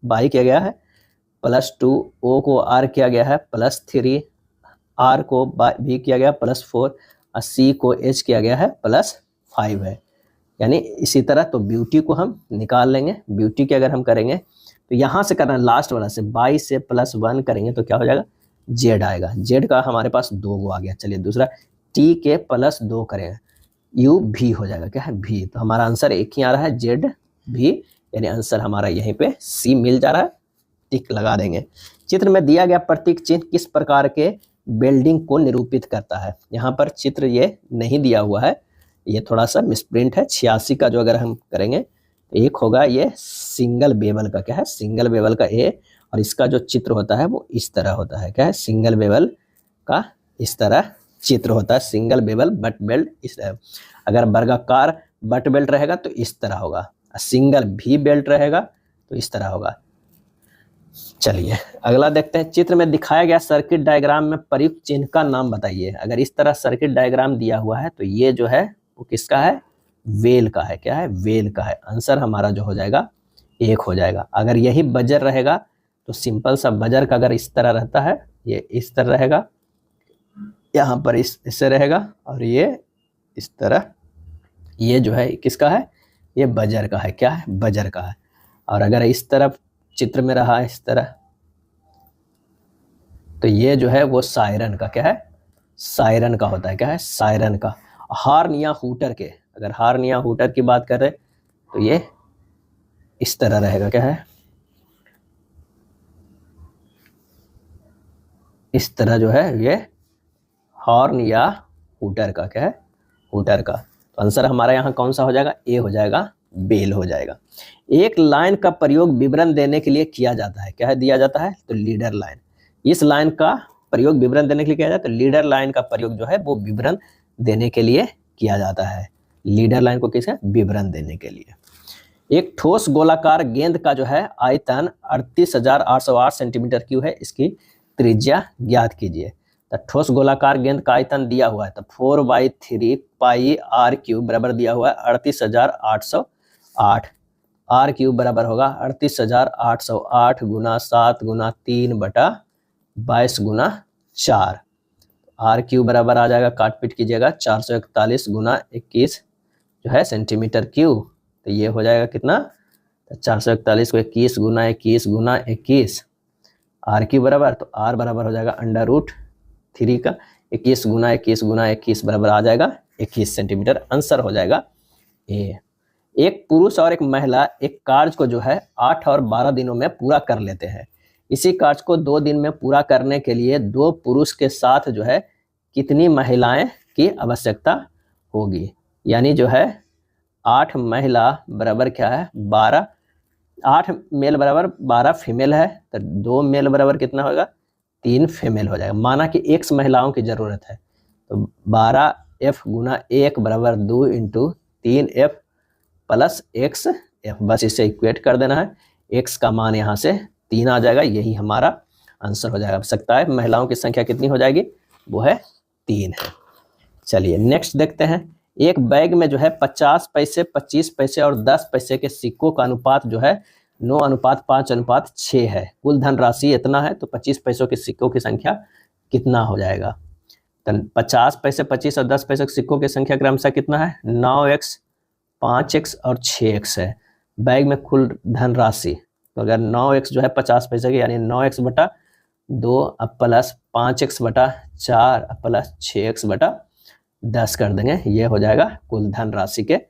Y किया गया है +2, O को R किया गया है +3, R को B किया गया +4 और C को H किया गया है +5 है। यानी इसी तरह तो ब्यूटी को हम निकाल लेंगे। ब्यूटी के अगर हम करेंगे तो यहाँ से करना लास्ट वाला से 22 से +1 करेंगे तो क्या हो जाएगा, Z आएगा। Z का हमारे पास 2 गो आ गया। चलिए दूसरा T के +2 करेंगे, U V हो जाएगा, क्या है V। तो हमारा आंसर एक ही आ रहा है Z V, यानी आंसर हमारा यहीं पे C मिल जा रहा है, टिक लगा देंगे। चित्र में दिया गया प्रतीक चिन्ह किस प्रकार के बिल्डिंग को निरूपित करता है। यहाँ पर चित्र ये नहीं दिया हुआ है, ये थोड़ा सा मिसप्रिंट है। 86 का जो अगर हम करेंगे तो एक होगा ये सिंगल बेवल का, क्या है सिंगल बेवल का A, और इसका जो चित्र होता है वो इस तरह होता है, क्या है सिंगल बेवल का इस तरह चित्र होता है, सिंगल बेवल बट बेल्ट इस तरह। अगर वर्गाकार बट बेल्ट रहेगा तो इस तरह होगा, सिंगल भी बेल्ट रहेगा तो इस तरह होगा। चलिए अगला देखते हैं। चित्र में दिखाया गया सर्किट डायग्राम में प्रयुक्त चिन्ह का नाम बताइए। अगर इस तरह सर्किट डायग्राम दिया हुआ है तो ये जो है वो किसका है, वेल का है, क्या है वेल का है। आंसर हमारा जो हो जाएगा 1 हो जाएगा। अगर यही बजर रहेगा तो सिंपल सा बजर का अगर इस तरह रहता है, ये इस तरह रहेगा, यहाँ पर इससे रहेगा, और ये इस तरह, ये जो है किसका है, ये बजर का है, क्या है बजर का है। और अगर इस तरफ चित्र में रहा इस तरह तो ये जो है वो सायरन का, क्या है सायरन का होता है, क्या है सायरन का। हार्न या हूटर के, अगर हार्न या हूटर की बात करें तो ये इस तरह रहेगा, क्या है इस तरह जो है ये हॉर्न या हूटर का, क्या है हूटर का। तो आंसर हमारा यहाँ कौन सा हो जाएगा, ए हो जाएगा, बेल हो जाएगा। एक लाइन का प्रयोग विवरण देने के लिए किया जाता है, क्या है दिया जाता है, तो लीडर लाइन। इस लाइन का प्रयोग विवरण देने के लिए किया जाता है, तो लीडर लाइन का प्रयोग जो है वो विवरण देने के लिए किया जाता है। लीडर लाइन को किसका, विवरण देने के लिए। एक ठोस गोलाकार गेंद का जो है आयतन 38,808 सेंटीमीटर क्यूब है, इसकी त्रिज्या ज्ञात कीजिए। तो ठोस गोलाकार गेंद का आयतन दिया हुआ है, तो 4/3 पाई r क्यूब बराबर दिया हुआ है 38,808। r क्यूब बराबर होगा 38,808 गुना 7 गुना 3/22 गुना 4। r क्यूब बराबर आ जाएगा, काट पीट कीजिएगा, 441 गुना 21 जो है सेंटीमीटर क्यूब। तो ये हो जाएगा कितना, 441 को 21 गुना 21 गुना 21, r क्यूब बराबर, तो r बराबर हो जाएगा √3 का 21 गुना 21 गुना 21 बराबर आ जाएगा 21 सेंटीमीटर। आंसर हो जाएगा ए। एक पुरुष और एक महिला एक कार्य को जो है 8 और 12 दिनों में पूरा कर लेते हैं। इसी कार्य को 2 दिन में पूरा करने के लिए 2 पुरुष के साथ जो है कितनी महिलाएं की आवश्यकता होगी। यानी जो है 8 महिला बराबर क्या है 12, 8 मेल बराबर 12 फीमेल है, तो 2 मेल बराबर कितना होगा 3 फीमेल हो जाएगा। माना कि x महिलाओं की जरूरत है, तो 12f गुना 1 बराबर 2 इंटू 3f प्लस xf, बस इसे इक्वेट कर देना है। x का मान यहाँ से 3 आ जाएगा, यही हमारा आंसर हो जाएगा। अब सकता है महिलाओं की संख्या कितनी हो जाएगी, वो है 3 है। चलिए नेक्स्ट देखते हैं। एक बैग में जो है 50 पैसे, 25 पैसे और 10 पैसे के सिक्कों का अनुपात जो है 9:5:6 है। कुल धनराशि इतना है, तो 25 पैसों के सिक्कों की संख्या कितना हो जाएगा। तो 50 पैसे, 25 और 10 पैसे के सिक्कों की संख्या क्रमशः कितना है, 9x, 5x और 6x है। बैग में कुल धनराशि, तो अगर 9x जो है 50 पैसे की, यानी 9x बटा 2 अब प्लस 5x बटा 4 अब प्लस 6x बटा 10 कर देंगे, ये हो जाएगा कुल धनराशि के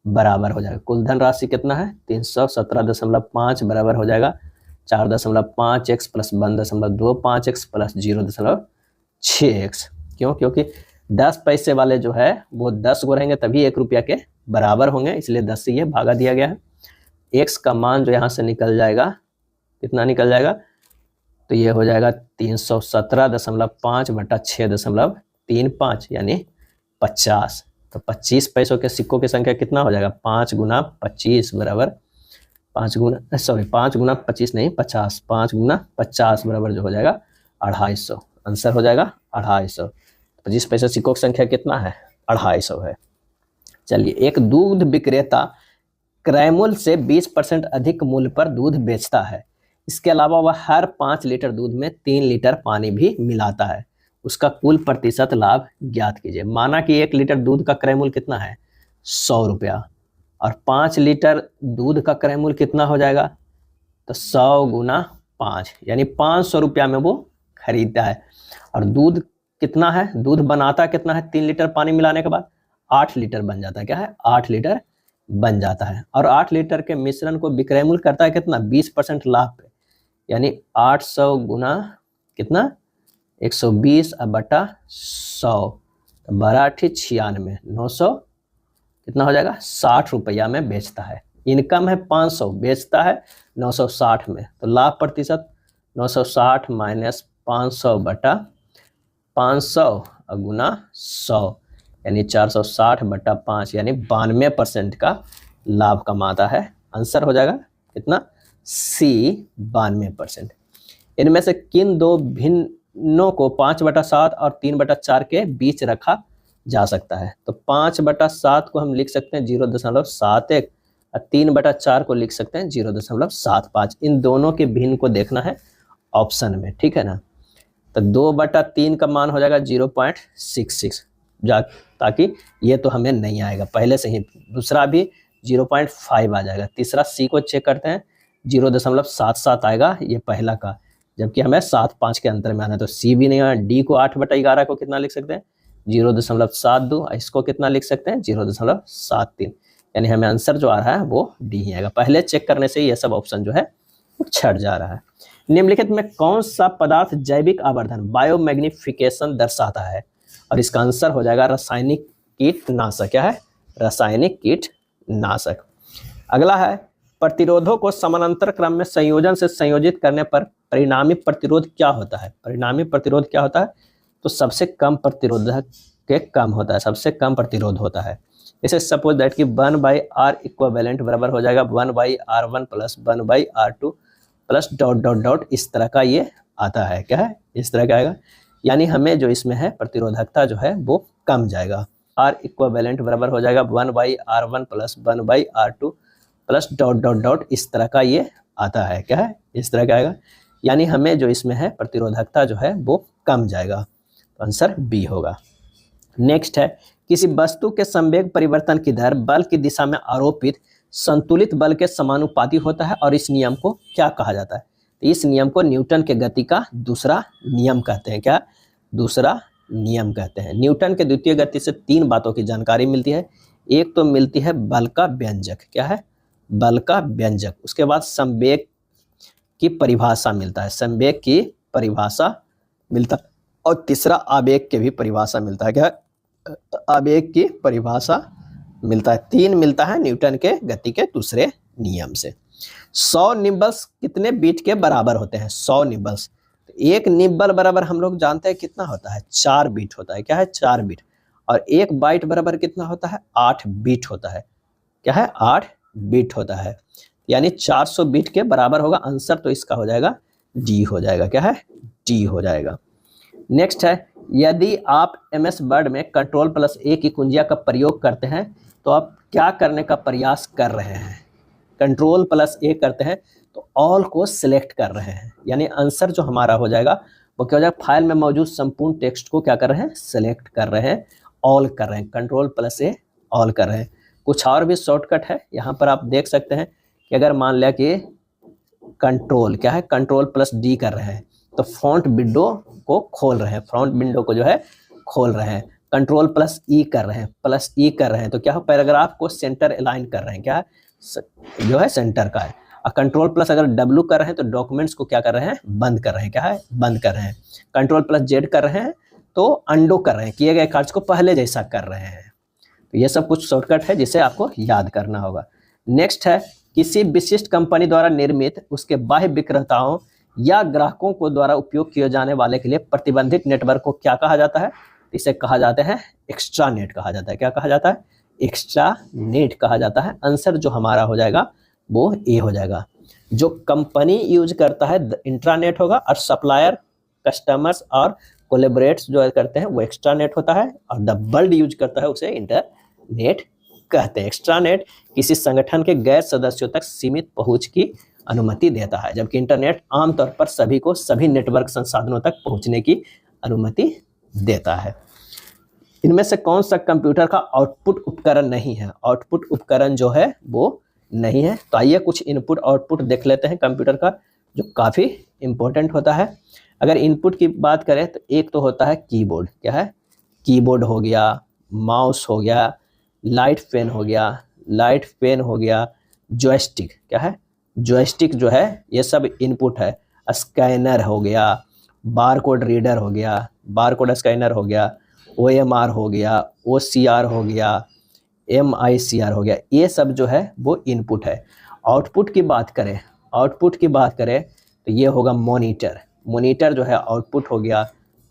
बराबर हो जाएगा। कुल धनराशि कितना है, 317.5 बराबर हो जाएगा 4.5x plus 1.25x plus 0.6x। क्यों, क्योंकि 10 पैसे वाले जो है वो 10 गो रहेंगे तभी 1 रुपया के बराबर होंगे, इसलिए 10 से ये भागा दिया गया है। x का मान जो यहाँ से निकल जाएगा, कितना निकल जाएगा, तो ये हो जाएगा 317.5 बटा 6.35 यानी 50। तो 25 पैसों के सिक्कों की संख्या कितना हो जाएगा, 5 गुना 25 बराबर 5 गुना 25 नहीं 50, 5 गुना 50 बराबर जो हो जाएगा 250। आंसर हो जाएगा 250। 25 पैसे सिक्कों की संख्या कितना है, 250 है। चलिए, एक दूध विक्रेता क्रय मूल्य से 20% अधिक मूल्य पर दूध बेचता है। इसके अलावा वह हर 5 लीटर दूध में 3 लीटर पानी भी मिलाता है। उसका कुल प्रतिशत लाभ ज्ञात कीजिए। माना कि 1 लीटर दूध का क्रय मूल्य कितना है, 100 रुपया, और 5 लीटर दूध का क्रय मूल्य कितना हो जाएगा, तो 100 गुना 5 यानी 500 रुपया में वो खरीदता है। और दूध कितना है, दूध बनाता कितना है, 3 लीटर पानी मिलाने के बाद 8 लीटर बन जाता है। क्या है, 8 लीटर बन जाता है। और 8 लीटर के मिश्रण को विक्रय मूल्य करता है कितना, 20% लाभ पे, यानी 800 गुना कितना, 120 बटा 100, 12×8 = 900 कितना हो जाएगा, 60 रुपया में बेचता है। इनकम है 500, बेचता है 960 में, तो लाभ प्रतिशत 960 माइनस 500 बटा 500 गुना 100 यानी 460 बटा 5 यानी 92% का लाभ कमाता है। आंसर हो जाएगा कितना, सी 92%। इनमें से किन दो भिन्नों को 5/7 और 3/4 के बीच रखा जा सकता है। तो 5/7 को हम लिख सकते हैं 0.71 और 3/4 को लिख सकते हैं 0.75। इन दोनों के भिन्न को देखना है ऑप्शन में, ठीक है ना। तो 2/3 का मान हो जाएगा 0.66, ताकि ये तो हमें नहीं आएगा पहले से ही। दूसरा भी 0.5 आ जाएगा। तीसरा सी को चेक करते हैं, 0.77 आएगा ये पहला का, जबकि हमें 7-5 के अंतर में आना है, तो सी भी नहीं आया। डी को 8/11 को कितना लिख सकते हैं, 0.72। इसको कितना लिख सकते हैं, 0.73। यानी हमें आंसर जो आ रहा है वो डी ही आएगा। पहले चेक करने से ये सब ऑप्शन जो है वो छट जा रहा है। निम्नलिखित में कौन सा पदार्थ जैविक आवर्धन बायोमैग्निफिकेशन दर्शाता है, और इसका आंसर हो जाएगा रासायनिक कीटनाशक। क्या है, रासायनिक कीटनाशक। अगला है, प्रतिरोधों को समानांतर क्रम में संयोजन से संयोजित करने पर परिणामी प्रतिरोध क्या होता है। परिणामी प्रतिरोध क्या होता है, तो सबसे कम प्रतिरोधक के कम होता है, सबसे कम प्रतिरोध होता है। जैसे सपोज दैट कि 1/R इक्विवेलेंट बराबर हो जाएगा 1/R1 प्लस 1/R2 प्लस ... इस तरह का ये आता है। क्या है, इस तरह का आएगा। यानी हमें जो इसमें है प्रतिरोधकता जो है वो कम जाएगा। R इक्विवेलेंट बराबर हो जाएगा 1/R1 प्लस 1/R2 प्लस ... इस तरह का ये आता है। क्या है, इस तरह का आएगा। यानी हमें जो इसमें है प्रतिरोधकता जो है वो कम जाएगा। तो आंसर बी होगा। नेक्स्ट है, किसी वस्तु के संवेग परिवर्तन की दर बल की दिशा में आरोपित संतुलित बल के समानुपाती होता है, और इस नियम को क्या कहा जाता है। तो इस नियम को न्यूटन के गति का दूसरा नियम कहते हैं। क्या, दूसरा नियम कहते हैं। न्यूटन के द्वितीय गति से 3 बातों की जानकारी मिलती है। एक तो मिलती है बल का व्यंजक। क्या है, बल का व्यंजक। उसके बाद संवेग की परिभाषा मिलता है, संवेग की परिभाषा मिलता है, और तीसरा आवेग की भी परिभाषा मिलता है। क्या, आवेग की परिभाषा मिलता है। 3 मिलता है न्यूटन के गति के दूसरे नियम से। 100 निब्बल्स कितने बीट के बराबर होते हैं। 100 निब्बल्स, तो 1 निब्बल बराबर हम लोग जानते हैं कितना होता है, 4 बीट होता है। क्या है, 4 बीट। और 1 बाइट बराबर कितना होता है, 8 बीट होता है। क्या है, 8 बीट होता है। यानी 400 बिट के बराबर होगा आंसर, तो इसका हो जाएगा डी हो जाएगा, क्या है, डी हो जाएगा। नेक्स्ट है, यदि आप MS वर्ड में Ctrl+A की कुंजिया का प्रयोग करते हैं तो आप क्या करने का प्रयास कर रहे हैं। Ctrl+A करते हैं तो ऑल को सिलेक्ट कर रहे हैं, यानी आंसर जो हमारा हो जाएगा वो क्या हो जाएगा, फाइल में मौजूद संपूर्ण टेक्स्ट को क्या कर रहे हैं, सिलेक्ट कर रहे हैं, ऑल कर रहे हैं, Ctrl+A ऑल कर रहे हैं। कुछ और भी शॉर्टकट है, यहाँ पर आप देख सकते हैं कि अगर मान लिया कि कंट्रोल क्या है, Ctrl+D कर रहे हैं तो फ्रंट विंडो को खोल रहे हैं, फ्रंट विंडो को जो है खोल रहे हैं। Ctrl+E कर रहे हैं, +E कर रहे हैं तो क्या हो, पैराग्राफ को सेंटर अलाइन कर रहे हैं, क्या है, जो है सेंटर का है। और Ctrl+ अगर W कर रहे हैं तो डॉक्यूमेंट्स को क्या कर रहे हैं, बंद कर रहे हैं, क्या है, बंद कर रहे हैं। Ctrl+Z कर रहे हैं तो अंडो कर रहे हैं, किए गए कार्य को पहले जैसा कर रहे हैं। तो ये सब कुछ शॉर्टकट है जिसे आपको याद करना होगा। नेक्स्ट है, किसी विशिष्ट कंपनी द्वारा निर्मित उसके बाह्य विक्रेताओं या ग्राहकों को द्वारा उपयोग किए जाने वाले के लिए प्रतिबंधित नेटवर्क को क्या कहा जाता है, इसे कहा जाता है एक्स्ट्रानेट कहा जाता है। क्या कहा जाता है, एक्स्ट्रानेट कहा जाता है। आंसर जो हमारा हो जाएगा वो ए हो जाएगा। जो कंपनी यूज करता है इंट्रानेट होगा, और सप्लायर, कस्टमर्स और कोलेबरेट्स जो करते हैं वो एक्स्ट्रानेट होता है, और द वर्ल्ड यूज करता है उसे इंटरनेट कहते हैं। एक्स्ट्रानेट किसी संगठन के गैर सदस्यों तक सीमित पहुंच की अनुमति देता है, जबकि इंटरनेट आमतौर पर सभी को सभी नेटवर्क संसाधनों तक पहुंचने की अनुमति देता है। इनमें से कौन सा कंप्यूटर का आउटपुट उपकरण नहीं है, आउटपुट उपकरण जो है वो नहीं है। तो आइए कुछ इनपुट आउटपुट देख लेते हैं कंप्यूटर का, जो काफ़ी इंपॉर्टेंट होता है। अगर इनपुट की बात करें तो एक तो होता है कीबोर्ड, क्या है, कीबोर्ड हो गया, माउस हो गया, लाइट पेन हो गया, लाइट पेन हो गया, जॉयस्टिक, क्या है, जॉयस्टिक जो है ये सब इनपुट है। स्कैनर हो गया, बारकोड रीडर हो गया, बारकोड स्कैनर हो गया, OMR हो गया, OCR हो गया, MICR हो गया, ये सब जो है वो इनपुट है। आउटपुट की बात करें, आउटपुट की बात करें तो ये होगा मॉनिटर, मॉनिटर जो है आउटपुट हो गया।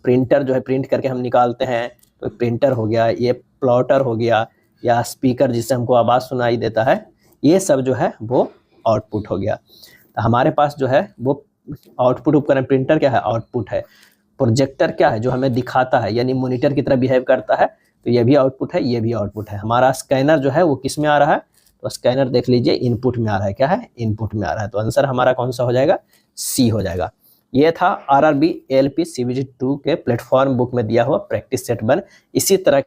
प्रिंटर जो है प्रिंट करके हम निकालते हैं तो प्रिंटर हो गया। ये प्लॉटर हो गया, या स्पीकर जिससे हमको आवाज़ सुनाई देता है, ये सब जो है वो आउटपुट हो गया। तो हमारे पास जो है वो आउटपुट उपकरण, प्रिंटर क्या है, आउटपुट है। प्रोजेक्टर क्या है, जो हमें दिखाता है, यानी मॉनिटर की तरह बिहेव करता है, तो ये भी आउटपुट है, ये भी आउटपुट है। हमारा स्कैनर जो है वो किस में आ रहा है, तो स्कैनर देख लीजिए इनपुट में आ रहा है, क्या है, इनपुट में आ रहा है। तो आंसर हमारा कौन सा हो जाएगा, सी हो जाएगा। ये था RRB ALP CBT 2 के प्लेटफॉर्म बुक में दिया हुआ प्रैक्टिस सेट 1। इसी तरह